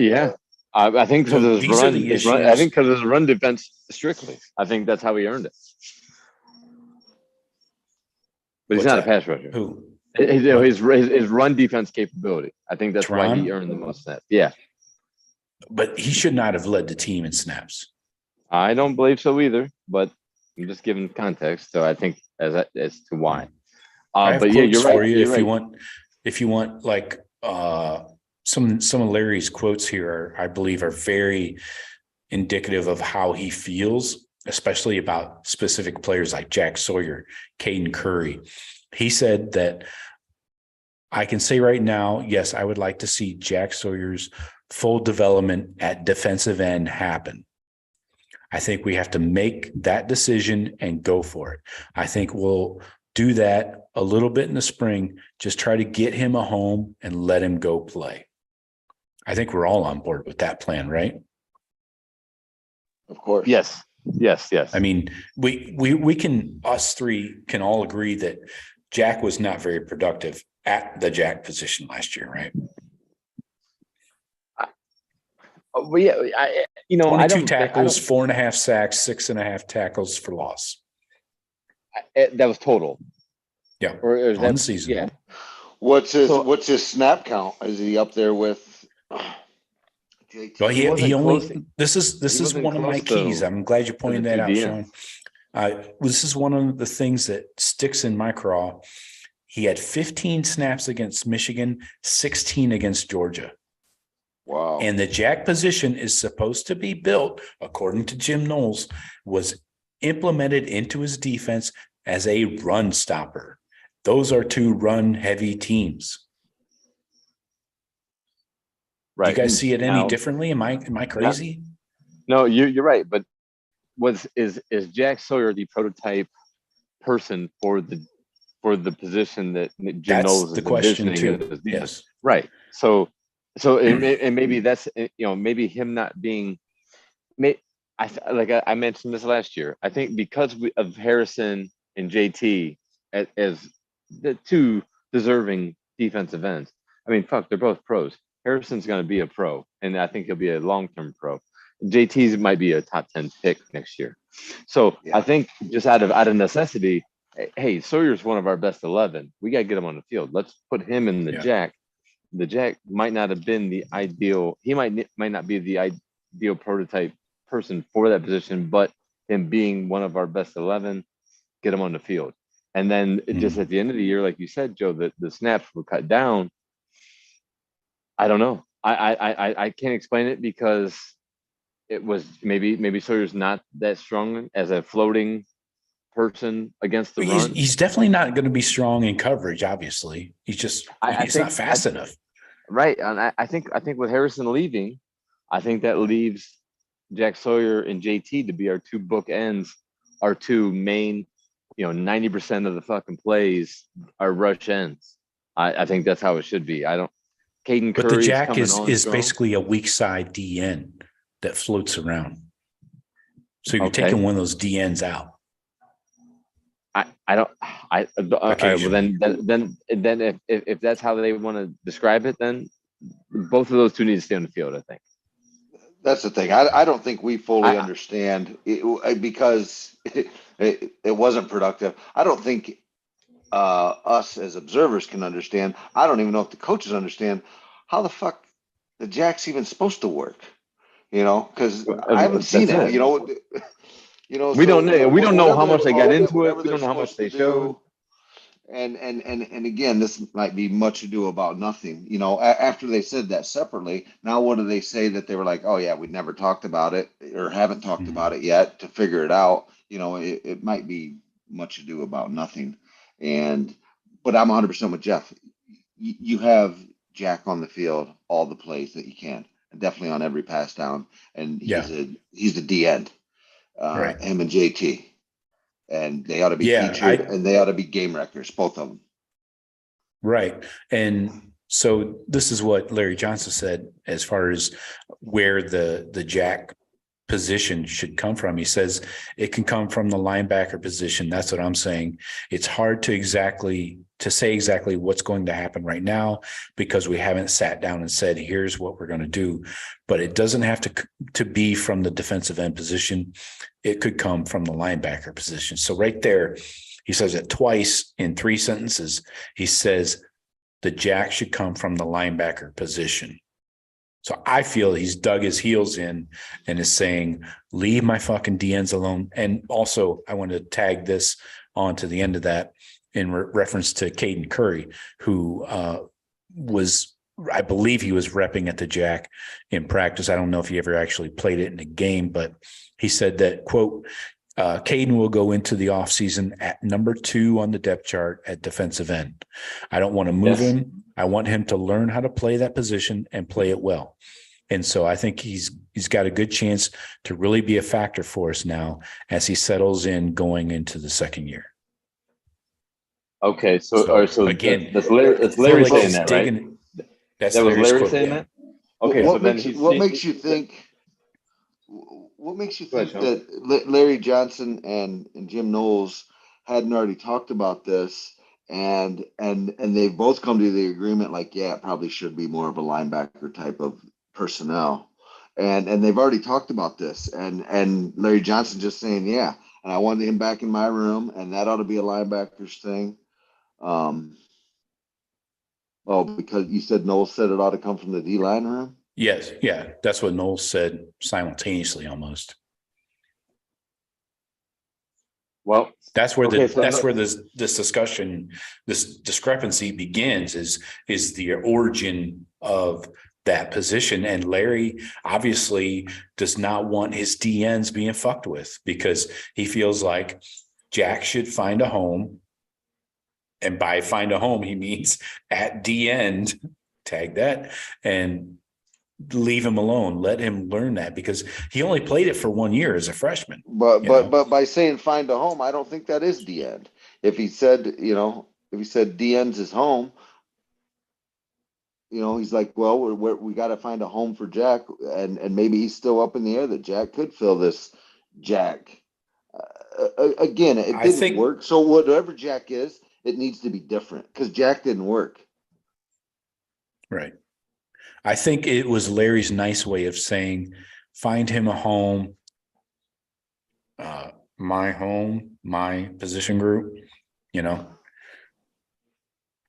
think because of his run. I think because of his run defense strictly. I think that's how he earned it. But he's not a pass rusher. Who? His run defense capability. I think that's why he earned the most snaps. Yeah. But he should not have led the team in snaps. I don't believe so either, but I'm just giving context. So I think as to why. But yeah, you're right. If you want like some of Larry's quotes here I believe are very indicative of how he feels, especially about specific players like Jack Sawyer, Caden Curry. He said that, I can say right now, yes, I would like to see Jack Sawyer's full development at defensive end happen. I think we have to make that decision and go for it. I think we'll do that a little bit in the spring, just try to get him a home and let him go play. I think we're all on board with that plan, right? Of course. Yes. I mean, us three can all agree that Jack was not very productive at the jack position last year, right? Well, yeah, 22 tackles, 4.5 sacks, 6.5 tackles for loss. That was total. Yeah, or is on that the season. Yeah. What's his snap count? Is he up there with JT? Well, He he wasn't close. only this is wasn't one of my close, keys. though, I'm glad you to the pointed that two out, DNs. Sean. This is one of the things that sticks in my craw. He had 15 snaps against Michigan, 16 against Georgia. Wow. And the jack position is supposed to be built, according to Jim Knowles, was implemented into his defense as a run stopper. Those are two run heavy teams. Right. Do you guys see it any Now, differently? Am I crazy? No, you're right. But is Jack Sawyer the prototype person for the position that Jim That's Knowles the is question envisioning too. as defense? Yes. Right. So and maybe that's maybe him not being. I mentioned this last year. I think because of Harrison and JT as the two deserving defensive ends. I mean, fuck, they're both pros. Harrison's going to be a pro, and I think he'll be a long-term pro. JT's might be a top 10 pick next year. So Yeah. I think just out of necessity, hey, Sawyer's one of our best 11. We got to get him on the field. Let's put him in the jack. The jack might not have been the ideal. He might not be the ideal prototype person for that position, but him being one of our best 11, get him on the field. And then just at the end of the year, like you said, Joe, the snaps were cut down. I don't know. I can't explain it because it was maybe Sawyer's not that strong as a floating person against the run. He's definitely not going to be strong in coverage. Obviously, he's not fast enough. Right, and I think with Harrison leaving, I think that leaves Jack Sawyer and JT to be our two bookends, our two main, 90% of the fucking plays are rush ends. I think that's how it should be. Caden Curry's but the jack is strong. basically a weak side DN that floats around. So you're taking one of those DNs out. All right, well then if that's how they want to describe it, then both of those two need to stay on the field, I think. That's the thing. I don't think we fully understand it, because it wasn't productive. I don't think us as observers can understand. I don't even know if the coaches understand how the fuck the jack's even supposed to work. Because I haven't seen it. We don't know how much they got into it. Whatever We don't know how much they showed. And again, this might be much ado about nothing. After they said that separately, now what do they say that they were like, oh yeah, we never talked about it or haven't talked about it yet to figure it out. It might be much ado about nothing. But I'm 100% with Jeff. You have Jack on the field, all the plays that you can, and definitely on every pass down. And he's the D end, right. Him and JT. And they ought to be featured, and they ought to be game wreckers, both of them. Right. And so this is what Larry Johnson said as far as where the jack position should come from. He says it can come from the linebacker position. That's what I'm saying. It's hard to say exactly what's going to happen right now because we haven't sat down and said, here's what we're going to do. But it doesn't have to be from the defensive end position. It could come from the linebacker position. So right there, he says it twice in 3 sentences. He says the jack should come from the linebacker position. So I feel he's dug his heels in and is saying, leave my fucking DNs alone. And also I want to tag this on to the end of that in reference to Caden Curry, who I believe he was repping at the jack in practice. I don't know if he ever actually played it in a game, but he said that, quote, Caden will go into the offseason at number 2 on the depth chart at defensive end. I don't want to move him. I want him to learn how to play that position and play it well. And so I think he's got a good chance to really be a factor for us now as he settles in going into the second year. Okay, so again, that's Larry saying that, right? That's that was Larry's Larry quote, saying that. Okay, what makes you think that Larry Johnson and Jim Knowles hadn't already talked about this, and they've both come to the agreement like, yeah, it probably should be more of a linebacker type of personnel, and they've already talked about this, and Larry Johnson just saying, yeah, and I wanted him back in my room, and that ought to be a linebackers thing. Oh, because you said Knowles said it ought to come from the D line room. Yes, yeah, that's what Knowles said simultaneously almost. Well, That's where okay, so this discussion, this discrepancy begins, is the origin of that position. And Larry obviously does not want his DNs being fucked with, because he feels like Jack should find a home. And by find a home, he means at D end, tag that, and leave him alone. Let him learn that, because he only played it for 1 year as a freshman. But by saying find a home, I don't think that is the end. If he said, if he said the end's his home, he's like, well, we got to find a home for Jack, and maybe he's still up in the air that Jack could fill this Jack. Again, it didn't work. So whatever Jack is, it needs to be different, because Jack didn't work. Right. I think it was Larry's nice way of saying, find him a home, my position group,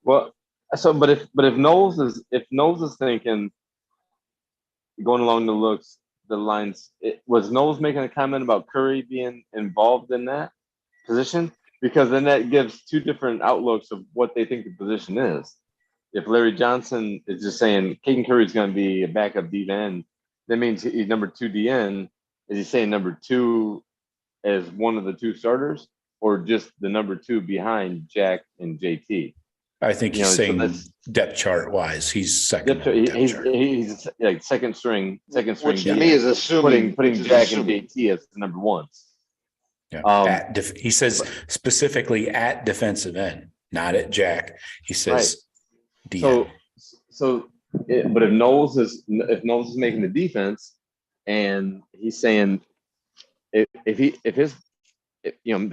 Well, so but if Knowles is thinking, going along the lines, was Knowles making a comment about Curry being involved in that position? Because then that gives two different outlooks of what they think the position is. If Larry Johnson is just saying Caden Curry is going to be a backup D end, that means he's number 2 DN. Is he saying number 2 as one of the 2 starters, or just the number 2 behind Jack and JT? I think he's saying depth chart wise, he's second. He's like second string. Which to me is assuming putting Jack and JT as the number 1s. Yeah. He says specifically at defensive end, not at Jack. He says DN. But if Knowles is making the defense, and he's saying the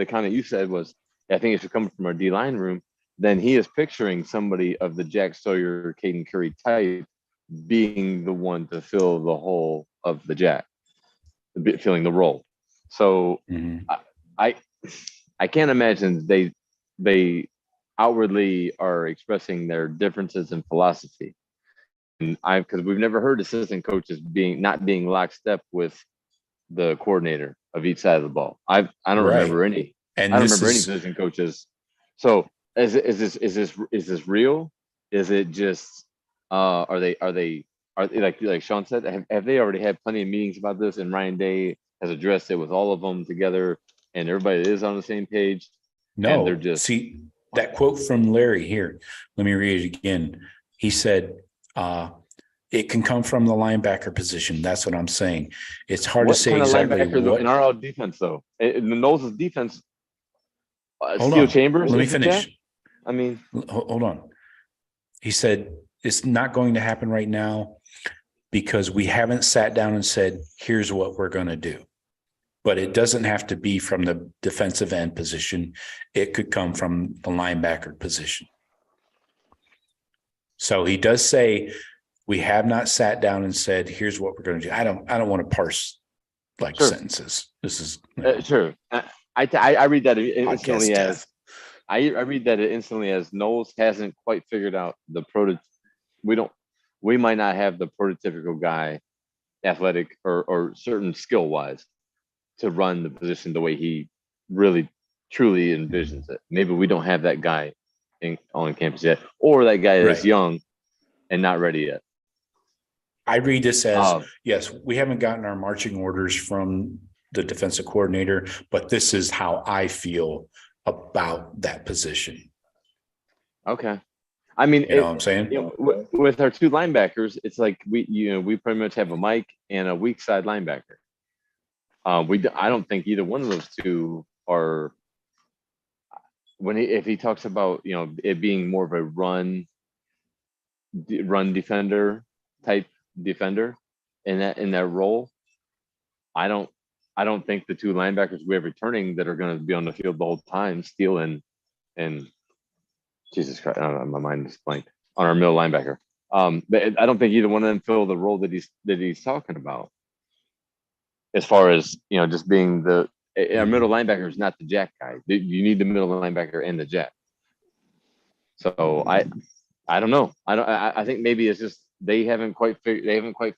comment you said was, I think it should come from our D line room, then he is picturing somebody of the Jack Sawyer, Caden Curry type being the one to fill the hole of the Jack, filling the role. So I can't imagine they outwardly are expressing their differences in philosophy. And because we've never heard assistant coaches not being lockstep with the coordinator of each side of the ball. I don't remember any. And I don't remember any position coaches. So is this real? Is it just are they like Sean said, have they already had plenty of meetings about this, and Ryan Day has addressed it with all of them together, and everybody is on the same page? No, and they're just see that quote from Larry here. Let me read it again. He said, it can come from the linebacker position. That's what I'm saying. It's hard to say exactly what in our defense, though. In the Knowles' defense, Steel Chambers. Let me finish. I mean, hold on. He said it's not going to happen right now because we haven't sat down and said, here's what we're going to do. But it doesn't have to be from the defensive end position. It could come from the linebacker position. So he does say, we have not sat down and said, here's what we're going to do. I don't want to parse sentences. This is sure. I read that instantly as I read that instantly as Knowles hasn't quite figured out the we might not have the prototypical guy, athletic or certain skill wise, to run the position the way he really truly envisions it. Maybe we don't have that guy on campus yet, or that guy is young and not ready yet. I read this as, yes, we haven't gotten our marching orders from the defensive coordinator, but this is how I feel about that position. Okay. I mean, you know what I'm saying? With our 2 linebackers, it's like we pretty much have a Mike and a weak side linebacker. I don't think either one of those 2 are. If he talks about it being more of a run defender type defender in that role, I don't think the 2 linebackers we have returning that are going to be on the field the whole time, Steele and Jesus Christ, my mind is blank on our middle linebacker. But I don't think either one of them fill the role that he's talking about. As far as just being our middle linebacker is not the Jack guy. You need the middle linebacker and the Jack. So I I don't know. I think maybe it's just they haven't quite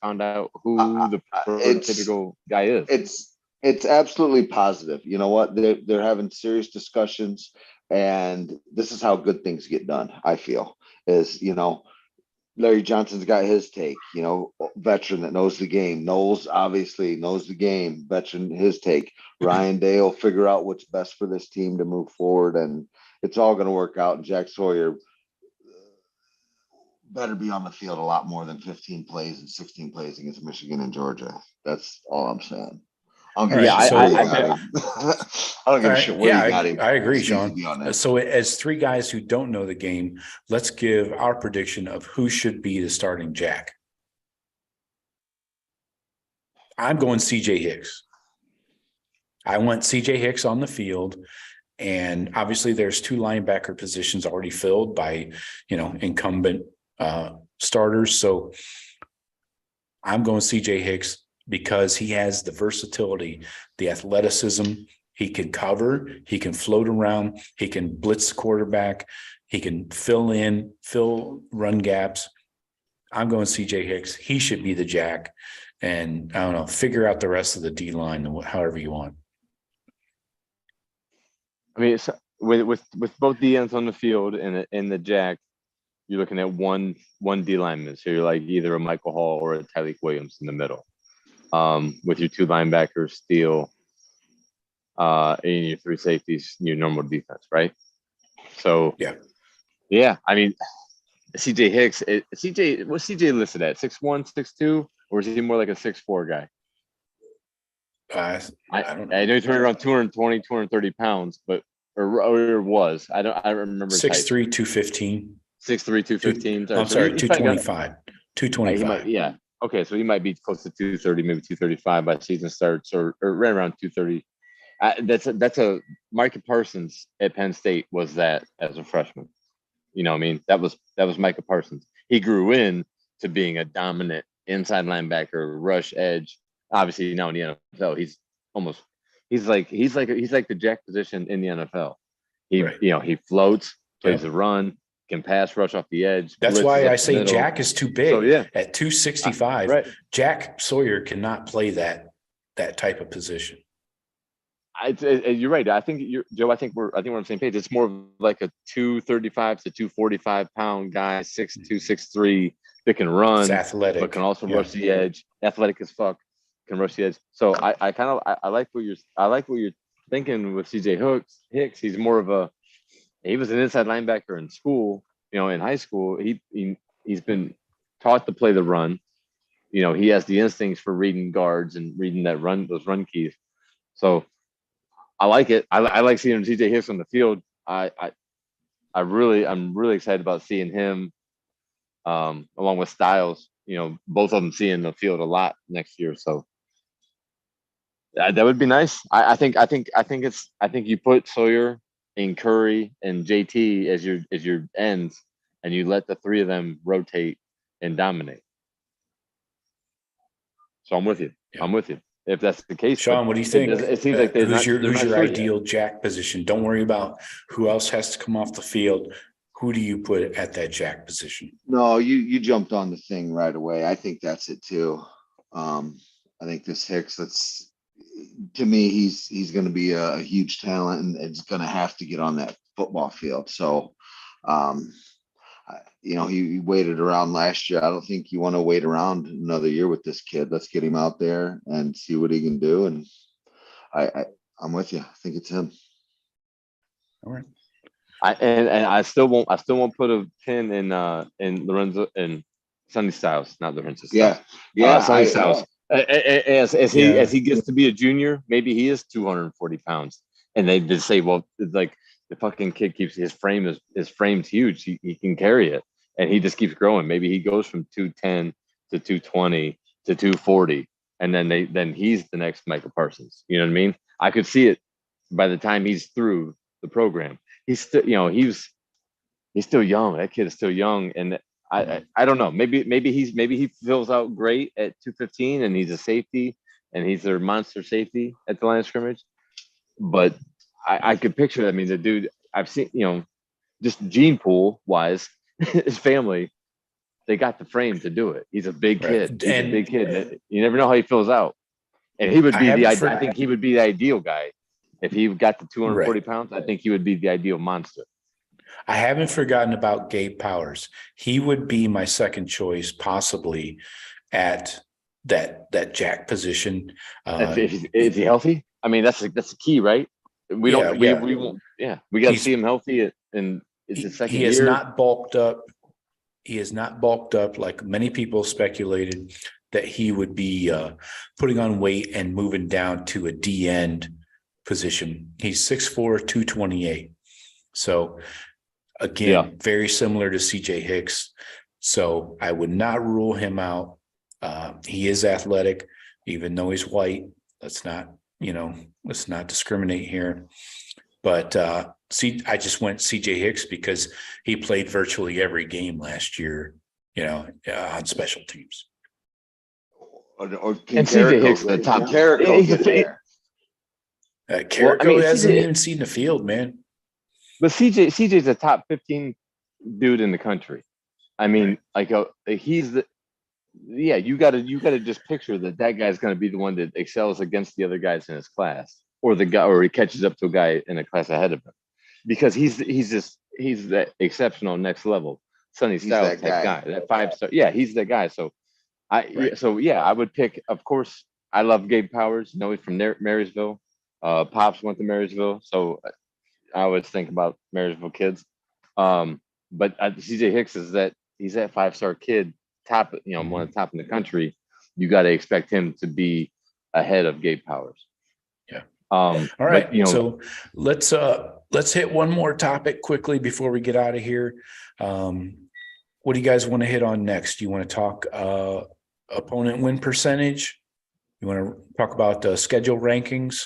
found out who the It's prototypical guy is. it's absolutely positive. You know what? They're having serious discussions, and this is how good things get done. I feel is Larry Johnson's got his take. Veteran that knows the game. Knowles obviously knows the game. Veteran, his take. Ryan Day will figure out what's best for this team to move forward, and it's all going to work out. And Jack Sawyer better be on the field a lot more than 15 plays and 16 plays against Michigan and Georgia. That's all I'm saying. I don't give a All right, shit so- where you got him. I don't give a shit where Yeah, you got him. I agree, Just needs to Sean. be on that. So as three guys who don't know the game, let's give our prediction of who should be the starting jack. I'm going CJ Hicks. I want CJ Hicks on the field. And obviously there's two linebacker positions already filled by, incumbent starters. So I'm going CJ Hicks because he has the versatility, the athleticism. He can cover, he can float around, he can blitz the quarterback, he can fill run gaps. I'm going CJ Hicks. He should be the jack. And I don't know, figure out the rest of the D line however you want. I mean, it's, with both the ends on the field and in the jack, you're looking at one D lineman. So you're like either a Michael Hall or a Tyreek Williams in the middle. With your two linebackers, Steele, and your three safeties, your normal defense, right? So yeah. I mean, CJ Hicks, what's CJ listed at? 6'1", 6'2", or is he more like a 6'4" guy? I don't know. I know he's running around 220, 230 pounds, but or was. I remember 6'3", 215. 6'3", 215. I'm sorry, 225. 225. Yeah. Okay, so he might be close to 230, maybe 235 by season starts, or right around 230. That's a Micah Parsons at Penn State was that as a freshman. You know what I mean? That was Micah Parsons. He grew in to being a dominant inside linebacker, rush edge. Obviously now in the NFL, he's like the jack position in the NFL. He floats, plays the run, can pass rush off the edge. That's why I say Jack is too big. So, yeah. At 265, right. Jack Sawyer cannot play that type of position. You're right. I think Joe. I think we're on the same page. It's more of like a 235 to 245 pound guy, 6'2", 6'3", that can run, It's athletic, but can also rush the edge. Athletic as fuck, can rush the edge. So I like what you're thinking with CJ Hicks. He's more of he was an inside linebacker in school. In high school, he's been taught to play the run. He has the instincts for reading guards and reading those run keys. So I like it. I like seeing CJ Hicks on the field. I'm really excited about seeing him, along with Styles. Both of them seeing the field a lot next year. So that would be nice. I think you put Sawyer and Curry and JT as your ends, and you let the three of them rotate and dominate. So I'm with you. Yeah. I'm with you. If that's the case, Sean, what do you think? It seems like who's your sure ideal jack position? Don't worry about who else has to come off the field. Who do you put at that jack position? No, you jumped on the thing right away. I think that's it too. I think this Hicks, to me, he's going to be a huge talent, and it's going to have to get on that football field. So, he waited around last year. I don't think you want to wait around another year with this kid. Let's get him out there and see what he can do. And I'm with you. I think it's him. All right. I still won't put a pin in Lorenzo and Sonny Styles, not Lorenzo Styles. Sonny Styles. As he gets to be a junior, maybe he is 240 pounds, and they just say, well, like the fucking kid keeps his frame's huge. He can carry it, and he just keeps growing. Maybe he goes from 210 to 220 to 240, and then he's the next Michael Parsons. You know what I mean? I could see it by the time he's through the program. He's still, he's still young. That kid is still young, and I don't know. Maybe he fills out great at 215, and he's a safety, and he's their monster safety at the line of scrimmage. But I could picture that. I mean, the dude I've seen, just gene pool wise, his family, they got the frame to do it. He's a big kid. He's And a big kid. You never know how he fills out. And he would I be haven't I think he would be the ideal guy. If he got to 240 pounds, I think he would be the ideal monster. I haven't forgotten about Gabe Powers. He would be my second choice, possibly at that jack position. Is he healthy? I mean, that's the key, right? We don't. We won't. Yeah, we got to see him healthy. And it's his second year. He has not bulked up. He has not bulked up like many people speculated that he would be putting on weight and moving down to a D end position. He's 6'4", 228. So again, very similar to CJ Hicks. So I would not rule him out. He is athletic, even though he's white. Let's not discriminate here. But I just went CJ Hicks because he played virtually every game last year, on special teams. Or and CJ Hicks, the top Carrico. Carrico hasn't even seen the field, man. But CJ's a top 15 dude in the country. I mean, he's the. Yeah, you gotta just picture that guy's gonna be the one that excels against the other guys in his class, or he catches up to a guy in a class ahead of him, because he's that exceptional next level Sonny Styles type guy, that 5-star. Yeah, he's that guy. So I would pick. Of course, I love Gabe Powers. He's from Marysville. Pops went to Marysville, so I always think about Marysville kids. But CJ Hicks he's that 5-star kid. Top, one of the top in the country. You got to expect him to be ahead of Gabe Powers. Yeah. All right. So let's hit one more topic quickly before we get out of here. What do you guys want to hit on next? You want to talk opponent win percentage? You want to talk about schedule rankings,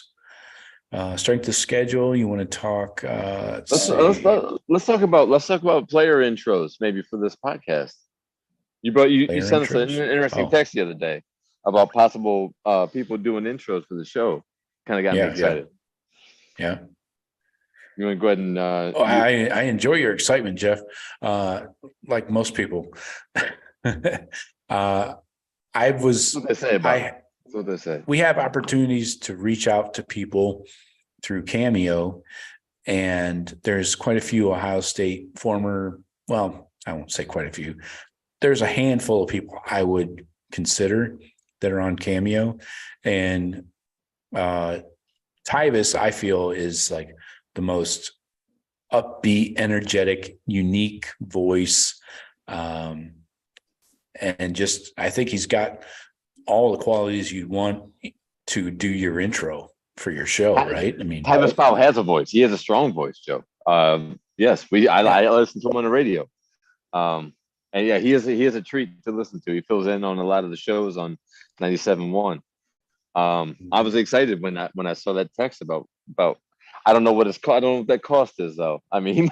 strength of schedule? You want to talk? Let's talk about player intros maybe for this podcast. You sent us an interesting text the other day about possible people doing intros for the show. Kind of got me excited. Yeah. You want to go ahead and? I enjoy your excitement, Jeff. Like most people. That's what they say. We have opportunities to reach out to people through Cameo, and there's quite a few Ohio State former. Well, I won't say quite a few. There's a handful of people I would consider that are on Cameo, and Tyvis, I feel, is like the most upbeat, energetic, unique voice. And just, I think he's got all the qualities you'd want to do your intro for your show, right? I mean, Tyvis Powell has a voice. He has a strong voice, Joe. Yes, I listen to him on the radio. And yeah, he is a treat to listen to. He fills in on a lot of the shows on 97.1. I was excited when I saw that text about I don't know what it's called. I don't know what that cost is though. I mean,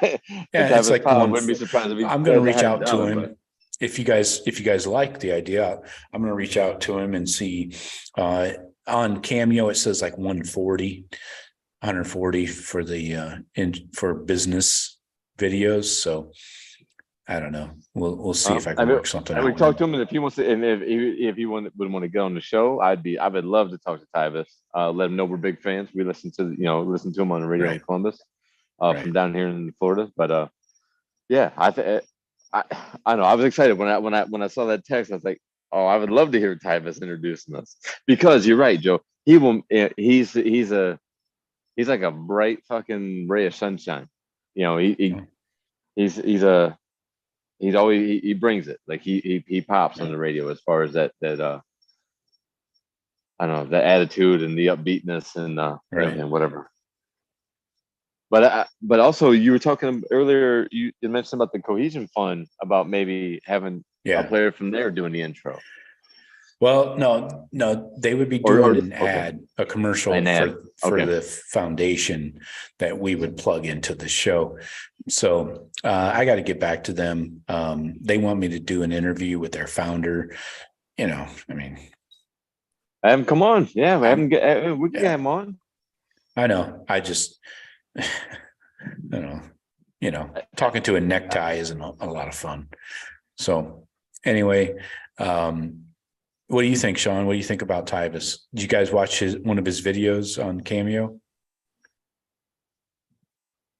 it's like I wouldn't be surprised if I'm going to reach out to him. But if you guys like the idea, I'm going to reach out to him and see. On Cameo, it says like 140 for the for business videos. So I don't know. We'll see if I can work something out. We talk to him, and if he wants to, and if he would want to get on the show, I would love to talk to Tyvis. Let him know we're big fans. We listen to him on the radio in Columbus, from down here in Florida. But yeah, I know I was excited when I saw that text. I was like, oh, I would love to hear Tyvis introducing us, because you're right, Joe. He will. He's like a bright fucking ray of sunshine. He brings it. Like he pops on the radio as far as that I don't know, the attitude and the upbeatness and whatever. But also you were talking earlier, you mentioned about the Cohesion Fund, about maybe having a player from there doing the intro. Well, no, they would be doing a commercial for the foundation that we would plug into the show. So I got to get back to them. They want me to do an interview with their founder. I mean, come on, yeah, we can get him on. I know. I just, I don't know. talking to a necktie isn't a lot of fun. So anyway, what do you think, Sean? What do you think about Tyvus? Did you guys watch one of his videos on Cameo?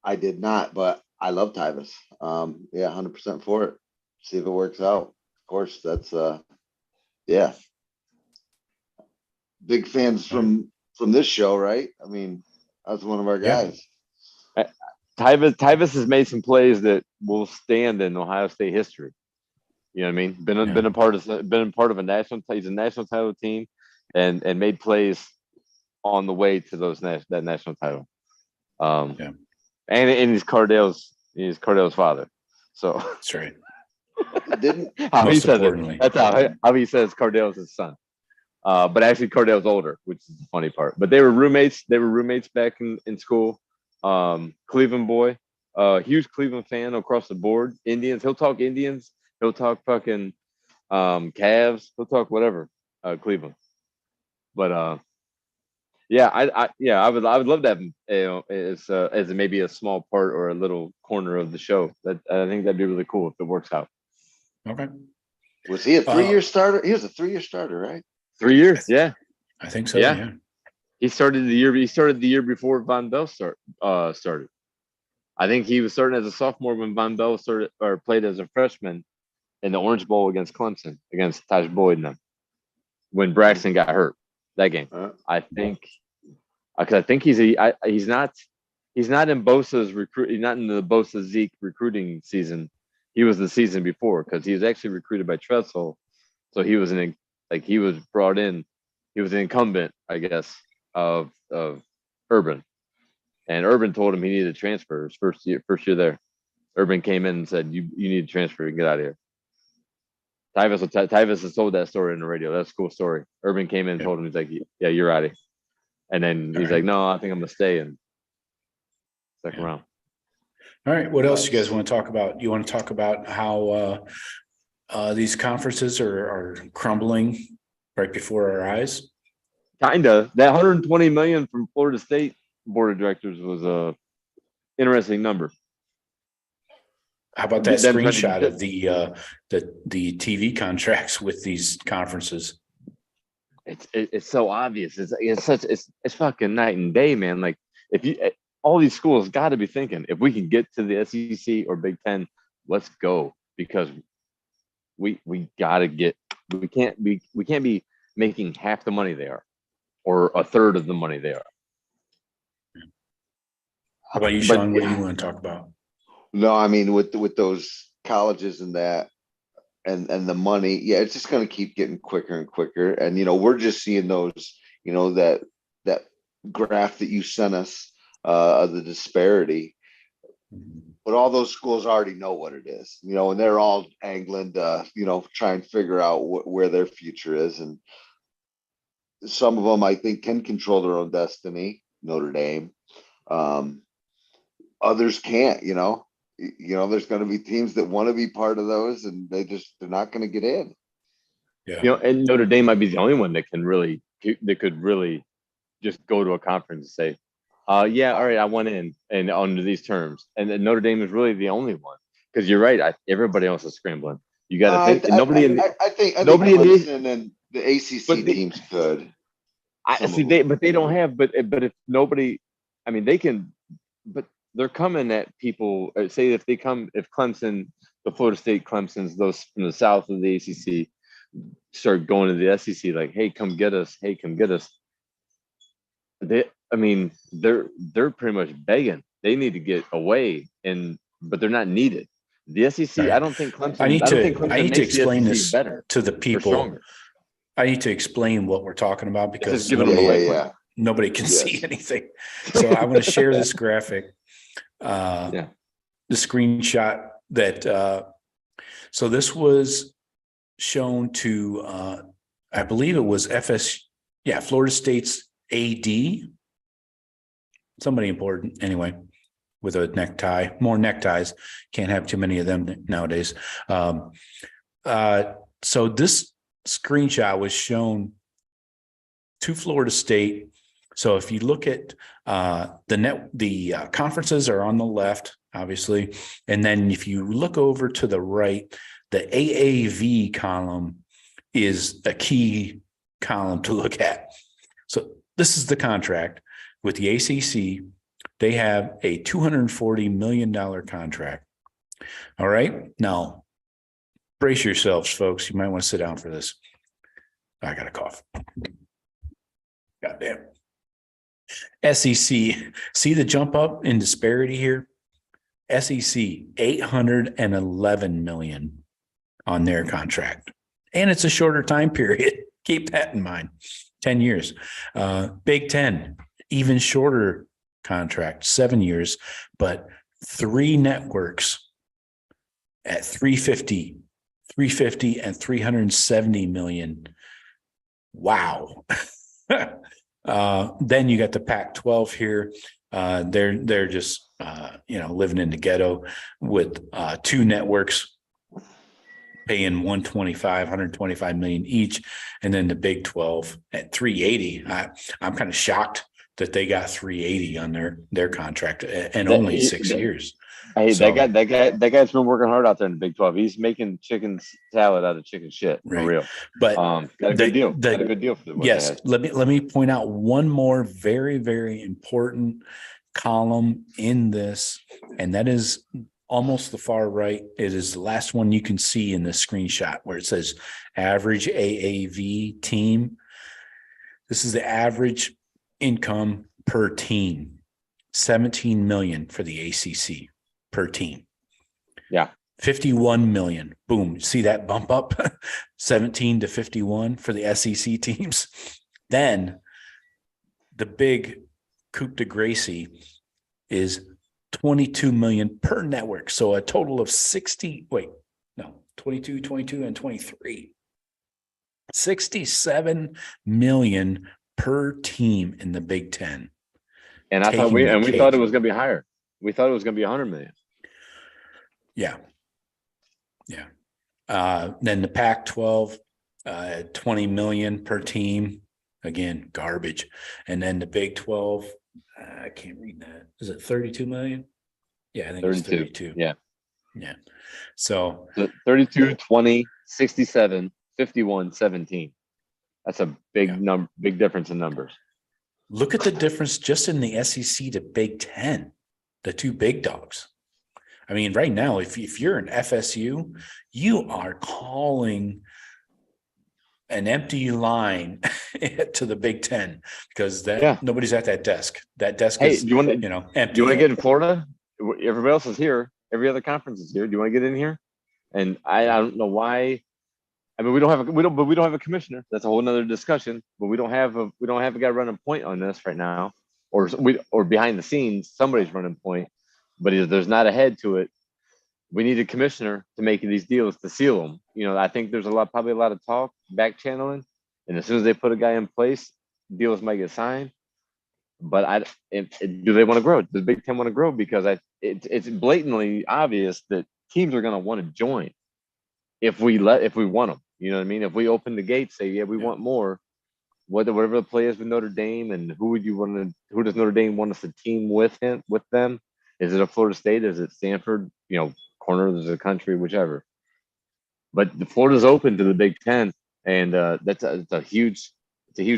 I did not, but I love Tyvus. Yeah, 100% for it. See if it works out. Of course, that's yeah. Big fans from this show, right? I mean, that's one of our guys. Tyvus has made some plays that will stand in Ohio State history. You know what I mean? Been a part of a national. He's a national title team, and made plays on the way to that national title. And he's Cardale's father. So that's right. How he says it. That's how he says Cardale's his son. But actually Cardale's older, which is the funny part. But they were roommates. They were roommates back in school. Cleveland boy, huge Cleveland fan across the board. Indians. He'll talk Indians. He'll talk fucking Cavs. He'll talk whatever. Cleveland. But I would love to have him, as maybe a small part or a little corner of the show. That I think that'd be really cool if it works out. Okay. Was he a 3-year starter? He was a 3-year starter, right? 3 years, yeah. I think so. Yeah. He started the year before Von Bell started. I think he was starting as a sophomore when Von Bell started or played as a freshman in the Orange Bowl against Clemson, against Taj Boyd and them, when Braxton got hurt that game. I think he's not in Bosa's recruit. He's not in the Bosa Zeke recruiting season. He was the season before because he was actually recruited by Tressel, so he was brought in. He was an incumbent, I guess, of Urban, and Urban told him he needed to transfer his first year there. Urban came in and said, "You need to transfer and get out of here." Tyvus has told that story on the radio. That's a cool story. Urban came in and told him, he's like, "Yeah, you're out of here." And then he's like, "No, I think I'm gonna stay and stick around." All right. What else you guys want to talk about? You want to talk about how these conferences are crumbling right before our eyes? Kinda. That 120 million from Florida State board of directors was a interesting number. How about that screenshot of the TV contracts with these conferences? It's so obvious. It's fucking night and day, man. Like all these schools got to be thinking, if we can get to the SEC or Big Ten, let's go, because we gotta get. We can't be making half the money they are, or a third of the money they are. How about you, Sean? What do you want to talk about? No, I mean with those colleges and that and the money, yeah, it's just going to keep getting quicker and quicker. And we're just seeing those, that graph that you sent us of the disparity. But all those schools already know what it is, and they're all angling to, try and figure out where their future is. And some of them, I think, can control their own destiny. Notre Dame, others can't. There's going to be teams that want to be part of those, and they're not going to get in. Yeah. And Notre Dame might be the only one that could really just go to a conference and say, yeah, all right, I want in and under these terms. And then Notre Dame is really the only one, because you're right. Everybody else is scrambling. You got to think. I think Clemson and the ACC teams could. But they don't have. But if nobody, I mean, they can. But they're coming at people. Say if Clemson, the Florida State Clemsons, those from the south of the ACC, start going to the SEC, like, hey, come get us. Hey, come get us. They're pretty much begging. They need to get away, but they're not needed. The SEC, right. I don't think Clemson. I need to explain this better to the people. I need to explain what we're talking about, because nobody can see anything. So I want to share this graphic. The screenshot that. So this was shown to, I believe it was Florida State's AD, somebody important anyway, with a necktie. More neckties, can't have too many of them nowadays. So this screenshot was shown to Florida State. So if you look at the conferences are on the left, obviously. And then if you look over to the right, the AAV column is a key column to look at. So this is the contract with the ACC. They have a $240 million contract. All right. Now, brace yourselves, folks. You might want to sit down for this. I got a cough. Goddamn. SEC, see the jump up in disparity here? SEC, $811 million on their contract. And it's a shorter time period. Keep that in mind. 10 years. Big Ten, even shorter contract, 7 years, but 3 networks at 350 and 370 million. Wow. Then you got the Pac-12 here. They're just living in the ghetto with 2 networks paying 125 million each, and then the Big 12 at 380. I'm kind of shocked that they got 380 on their contract and only 6 years. Hey, So, that guy's been working hard out there in the Big 12. He's making chicken salad out of chicken shit for right. real. But got a good deal. Got a good deal for them. Yes, let me point out one more very, very important column in this, and that is almost the far right. It is the last one you can see in the screenshot where it says average AAV team. This is the average income per team, 17 million for the ACC per team. Yeah. 51 million. Boom. See that bump up? 17 to 51 for the SEC teams. Then the big coup de grace is 22 million per network. So a total of 22, and 23. 67 million per team in the Big Ten. And I thought we thought it was going to be higher. We thought it was going to be 100 million. Yeah. Yeah. Then the Pac-12, 20 million per team. Again, garbage. And then the Big 12, I can't read that. Is it 32 million? Yeah, I think 32. It's 32. Yeah. Yeah. So 32, 20, 67, 51, 17. That's a big number, big difference in numbers. Look at the difference just in the SEC to Big Ten, the 2 big dogs. I mean, right now, if you're an FSU, you are calling an empty line to the Big Ten because nobody's at that desk. That desk is, do you want empty. Do you want to get in Florida? Everybody else is here. Every other conference is here. Do you want to get in here? And I don't know why. I mean, we don't have a commissioner. That's a whole nother discussion. But we don't have a guy running point on this right now, or behind the scenes, somebody's running point. But there's not a head to it. We need a commissioner to make these deals to seal them. I think there's probably a lot of talk, back channeling, and as soon as they put a guy in place, deals might get signed. But do they want to grow? Does the Big Ten want to grow? Because it's blatantly obvious that teams are going to want to join if we want them. You know what I mean? If we open the gates, say we want more. Whatever the play is with Notre Dame, and who does Notre Dame want us to team with them? Is it a Florida State? Is it Stanford? Corners of the country, whichever. But Florida's open to the Big Ten, and it's a huge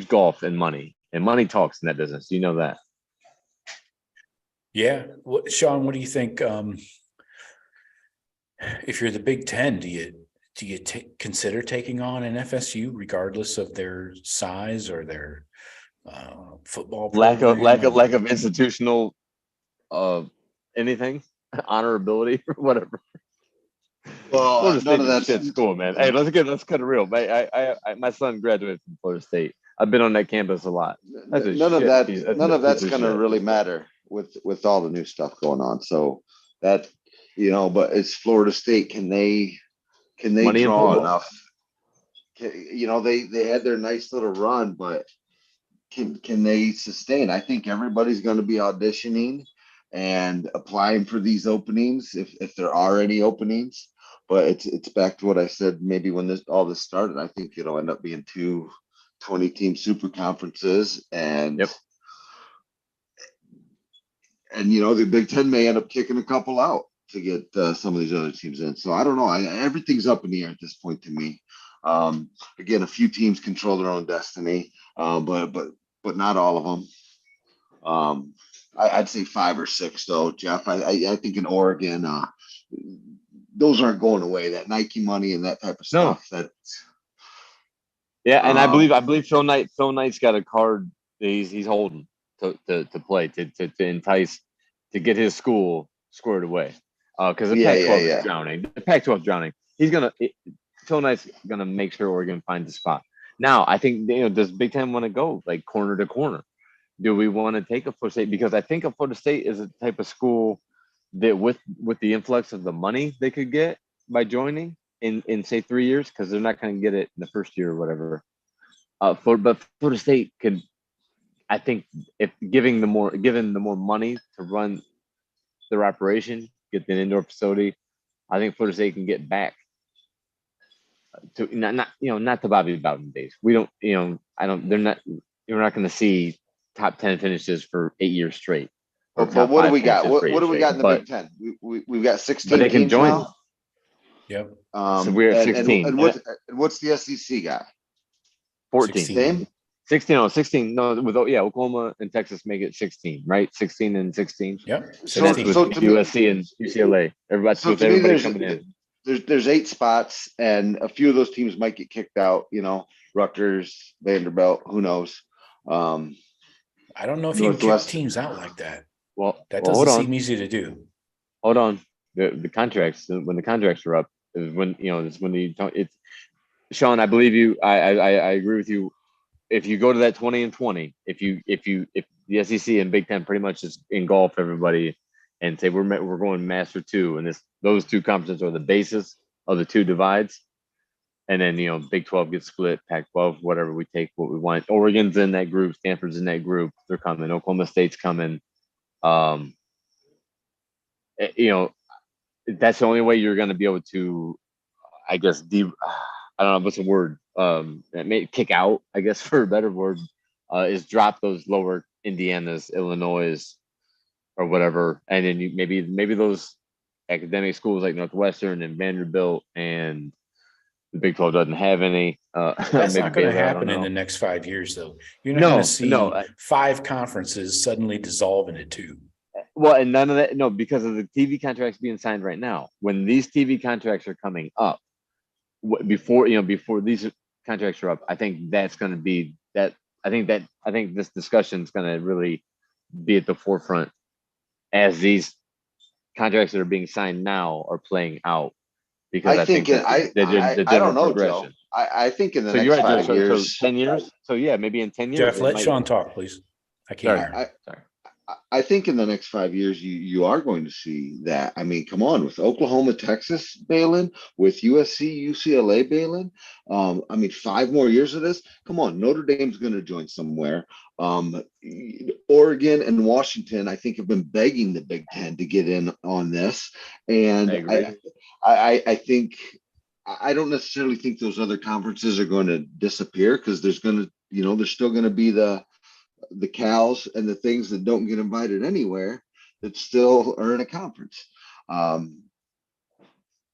gulf in money, and money talks in that business. You know that. Yeah, Sean, what do you think? If you're the Big Ten, do you consider taking on an FSU regardless of their size or their football program? lack of institutional anything, honorability or whatever. Well, Florida State none of that's shit's cool, man. Hey, let's get it real. My son graduated from Florida State. I've been on that campus a lot. None of that's going to really matter with all the new stuff going on. So that but it's Florida State. Can they Money draw enough? They had their nice little run, but can they sustain? I think everybody's going to be auditioning and applying for these openings if there are any openings. But it's back to what I said maybe when all this started. I think it'll end up being 2 20-team super conferences, and and the Big Ten may end up kicking a couple out to get some of these other teams in. So I don't know. Everything's up in the air at this point to me. Again, a few teams control their own destiny, but not all of them. I'd say 5 or 6 though, Jeff. I think in Oregon, those aren't going away. That Nike money and that type of stuff. Yeah, and I believe Phil Knight's got a card he's holding to play to entice to get his school squared away. Because the Pac-12 is drowning. The Pac-12 is drowning. Phil Knight's gonna make sure Oregon finds a spot. Now, I think does Big Ten want to go like corner to corner? Do we want to take a Florida State? Because I think a Florida State is a type of school that with the influx of the money they could get by joining in say 3 years, because they're not going to get it in the first year or whatever. But Florida State could, I think, if given the more money to run their operation, get the indoor facility, I think Florida State can get back to not the Bobby Bowden days. We don't, they're not. You're not going to see top 10 finishes for 8 years straight. But what do we got? What do we got in the Big Ten? We've got 16 but they can teams join. now. Yep. So we're at 16. And what's the SEC got? 14. Same? 16. No, with Oklahoma and Texas make it 16, right? 16 and 16. Yep. So That's with USC and UCLA. Everybody coming in. There's 8 spots, and a few of those teams might get kicked out. Rutgers, Vanderbilt, who knows? I don't know if you can kick teams out like that. Well, that doesn't seem easy to do. Hold on. The contracts, when the contracts are up, is when it's when it's Sean, I believe you. I agree with you. If you go to that 20 and 20, if the SEC and Big Ten pretty much just engulf everybody and say we're going Master 2, and those 2 conferences are the basis of the 2 divides, and then Big 12 gets split, Pac-12, whatever, we take what we want. Oregon's in that group, Stanford's in that group. They're coming. Oklahoma State's coming. That's the only way you're going to be able to, I guess, I don't know what's the word, kick out, I guess, for a better word, is drop those lower Indianas, Illinois, or whatever, and then maybe those academic schools like Northwestern and Vanderbilt, and the Big 12 doesn't have any. That's not going to happen in the next 5 years, though. You're not going to see 5 conferences suddenly dissolve into 2. Well, and none of that, no, because of the TV contracts being signed right now. When these TV contracts are coming up, before these contracts are up, I think that's going to be that. I think this discussion is going to really be at the forefront as these contracts that are being signed now are playing out. Because I think I don't know, Joe. I think in the next 5 years, 10 years. So yeah, maybe in 10 years. Jeff, let Sean talk, please. I can't hear. Sorry. I think in the next 5 years, you are going to see that. I mean, come on, with Oklahoma, Texas bailing, with USC, UCLA bailing. 5 more years of this. Come on, Notre Dame's going to join somewhere. Oregon and Washington, I think, have been begging the Big Ten to get in on this, and I think I don't necessarily think those other conferences are going to disappear, because there's still going to be the cows and the things that don't get invited anywhere that still are in a conference.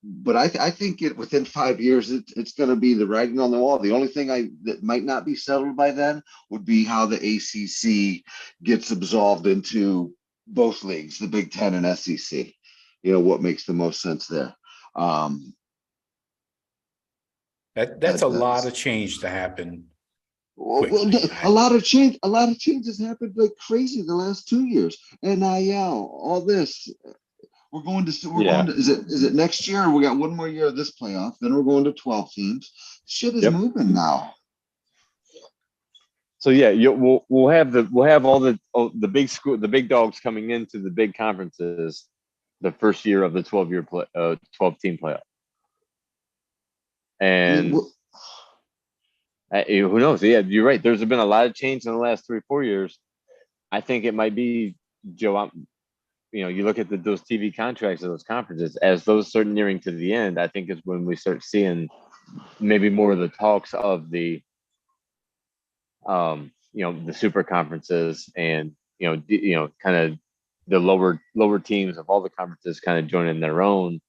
But I think within 5 years, it's going to be the writing on the wall. The only thing that might not be settled by then would be how the ACC gets absolved into both leagues, the Big Ten and SEC. What makes the most sense there. That's a lot of change to happen. Well, a lot of changes happened like crazy the last 2 years. NIL, all this. We're going to. Is it next year? We got 1 more year of this playoff. Then we're going to 12 teams. Shit is moving now. So yeah, we'll have all the big dogs coming into the big conferences the first year of the 12 team playoff. And who knows? Yeah, you're right. There's been a lot of change in the last 3 or 4 years. I think it might be, Joe. You look at those TV contracts of those conferences, as those start nearing to the end, I think is when we start seeing maybe more of the talks of the, the super conferences and kind of the lower teams of all the conferences kind of joining their own,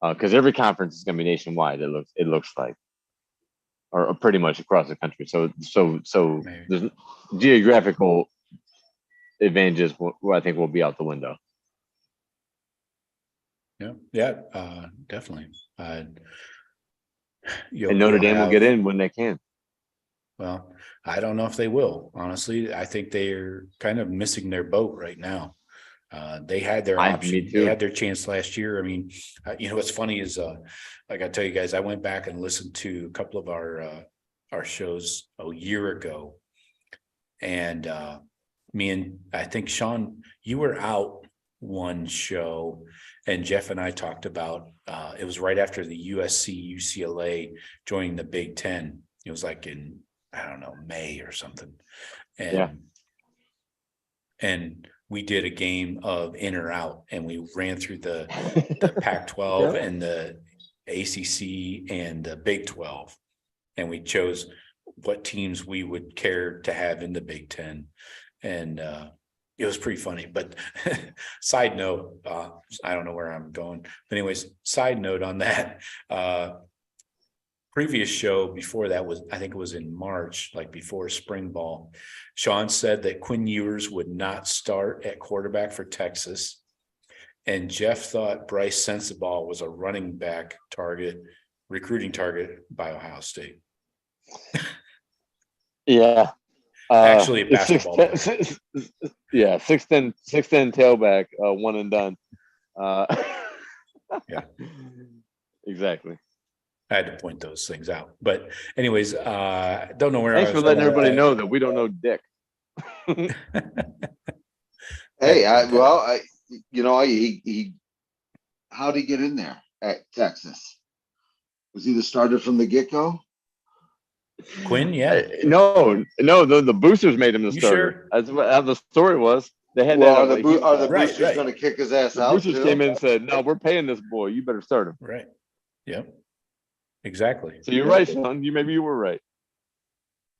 because every conference is going to be nationwide. It looks like, or pretty much across the country. So Maybe. there's geographical advantages. I think will be out the window. Yeah, definitely. And Notre Dame will get in when they can. Well, I don't know if they will. Honestly, I think they're kind of missing their boat right now. They had their option. They had their chance last year. I mean, what's funny is, like I tell you guys, I went back and listened to a couple of our shows a year ago, and me and I think Sean, you were out one show, and Jeff and I talked about. It was right after the USC UCLA joining the Big Ten. It was like in, I don't know, May or something, and we did a game of in or out, and we ran through the Pac-12 and the ACC and the Big 12, and we chose what teams we would care to have in the Big Ten, and it was pretty funny. But side note, I don't know where I'm going, but anyways, side note on that. Previous show before that was, I think it was in March, like before spring ball. Sean said that Quinn Ewers would not start at quarterback for Texas. And Jeff thought Bryce Sensabaugh was a running back recruiting target by Ohio State. Yeah. Actually, a basketball player. 6'10" tailback, one and done. Yeah. Exactly. I had to point those things out. But anyways, don't know where Thanks I was for letting going with everybody that. know that we don't know dick. Hey, he how'd he get in there at Texas? Was he the starter from the get-go? Quinn, yeah. No, the boosters made him the You starter. sure? That's how the story was. They had Well, that. are the Right, boosters going to kick his ass the out boosters too? came in and said, "No, we're paying this boy. You better start him." Right. Yep. Exactly. So you're right, Sean. Maybe you were right.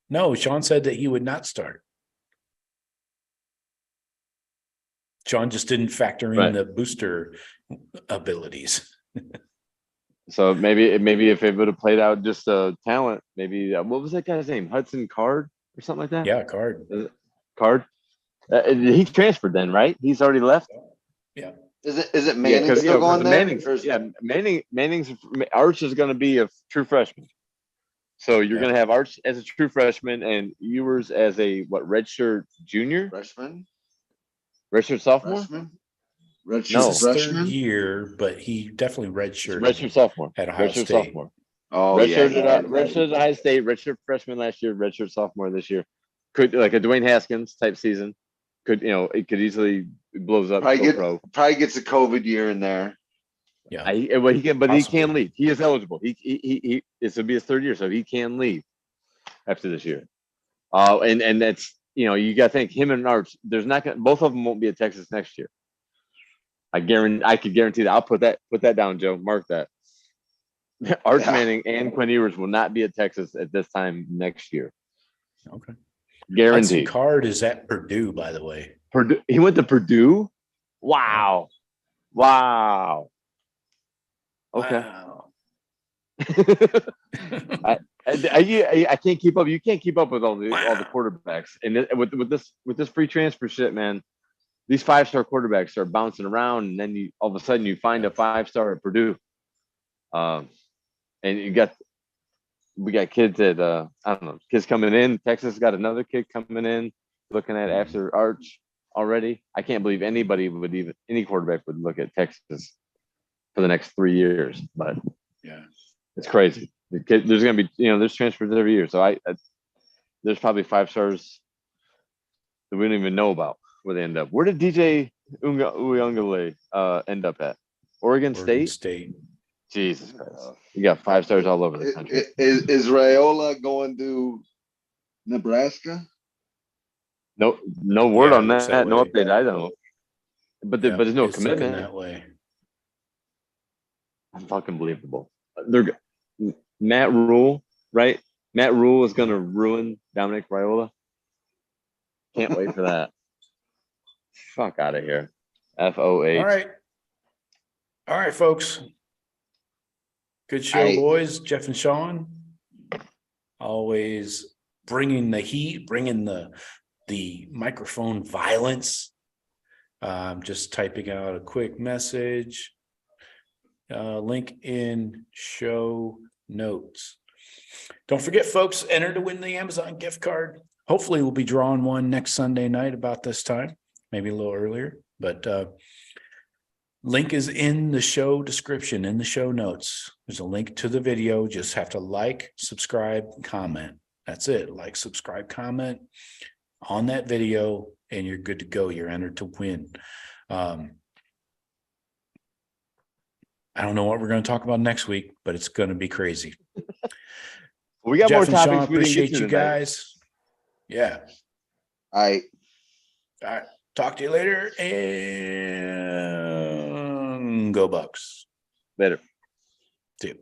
No, Sean said that he would not start. Sean just didn't factor in the booster abilities. So maybe if it would have played out just talent, maybe what was that guy's name? Hudson Card or something like that? Yeah, Card. Card. He transferred then, right? He's already left. Yeah. Is it Manning still going there? Manning's Arch is going to be a true freshman. So you're going to have Arch as a true freshman and Ewers as a redshirt junior? Redshirt sophomore? His third year, but he definitely redshirted sophomore at Ohio State. Sophomore. Oh, redshirt at Ohio State, redshirt freshman last year, redshirt sophomore this year. Could like a Dwayne Haskins type season. It could easily blows up. Probably gets a COVID year in there. Yeah. He can leave. He is eligible. He this will be his third year, so he can leave after this year. And that's you got to think him and Arch. Both of them won't be at Texas next year. I could guarantee that. I'll put that down, Joe. Mark that. Arch Manning and Quinn Ewers will not be at Texas at this time next year. Okay. Guaranteed. Card is at Purdue, by the way. Purdue. He went to Purdue. Wow. Okay. Wow. I can't keep up. You can't keep up with all the quarterbacks, and with this free transfer shit, man. These 5-star quarterbacks are bouncing around, and then all of a sudden you find a 5-star at Purdue. And we got kids at I don't know, kids coming in. Texas got another kid coming in, looking at after Arch already. I can't believe any quarterback would look at Texas for the next 3 years, but it's crazy. There's going to be, there's transfers every year. So there's probably 5-stars that we don't even know about where they end up. Where did DJ Uyunglele end up at? Oregon State. Jesus Christ. You got 5-stars all over the country. Is Raiola going to Nebraska? No word on that. No update. I don't know. But there's no commitment that way. Fucking believable. Matt Rule, right? Matt Rule is going to ruin Dominic Raiola. Can't wait for that. Fuck out of here. FOH. All right, folks. Good show, boys. Jeff and Sean. Always bringing the heat, bringing the microphone violence. Just typing out a quick message. Link in show notes. Don't forget, folks, enter to win the Amazon gift card. Hopefully we'll be drawing one next Sunday night about this time, maybe a little earlier, but link is in the show description, in the show notes. There's a link to the video. Just have to like, subscribe, comment. That's it. Like, subscribe, comment on that video, and you're good to go. You're entered to win. I don't know what we're going to talk about next week, but it's going to be crazy. We got Jeff more and Sean, topics. We didn't appreciate get to you tonight. guys. Yeah. All right. Talk to you later, and go Bucks. Later. See you.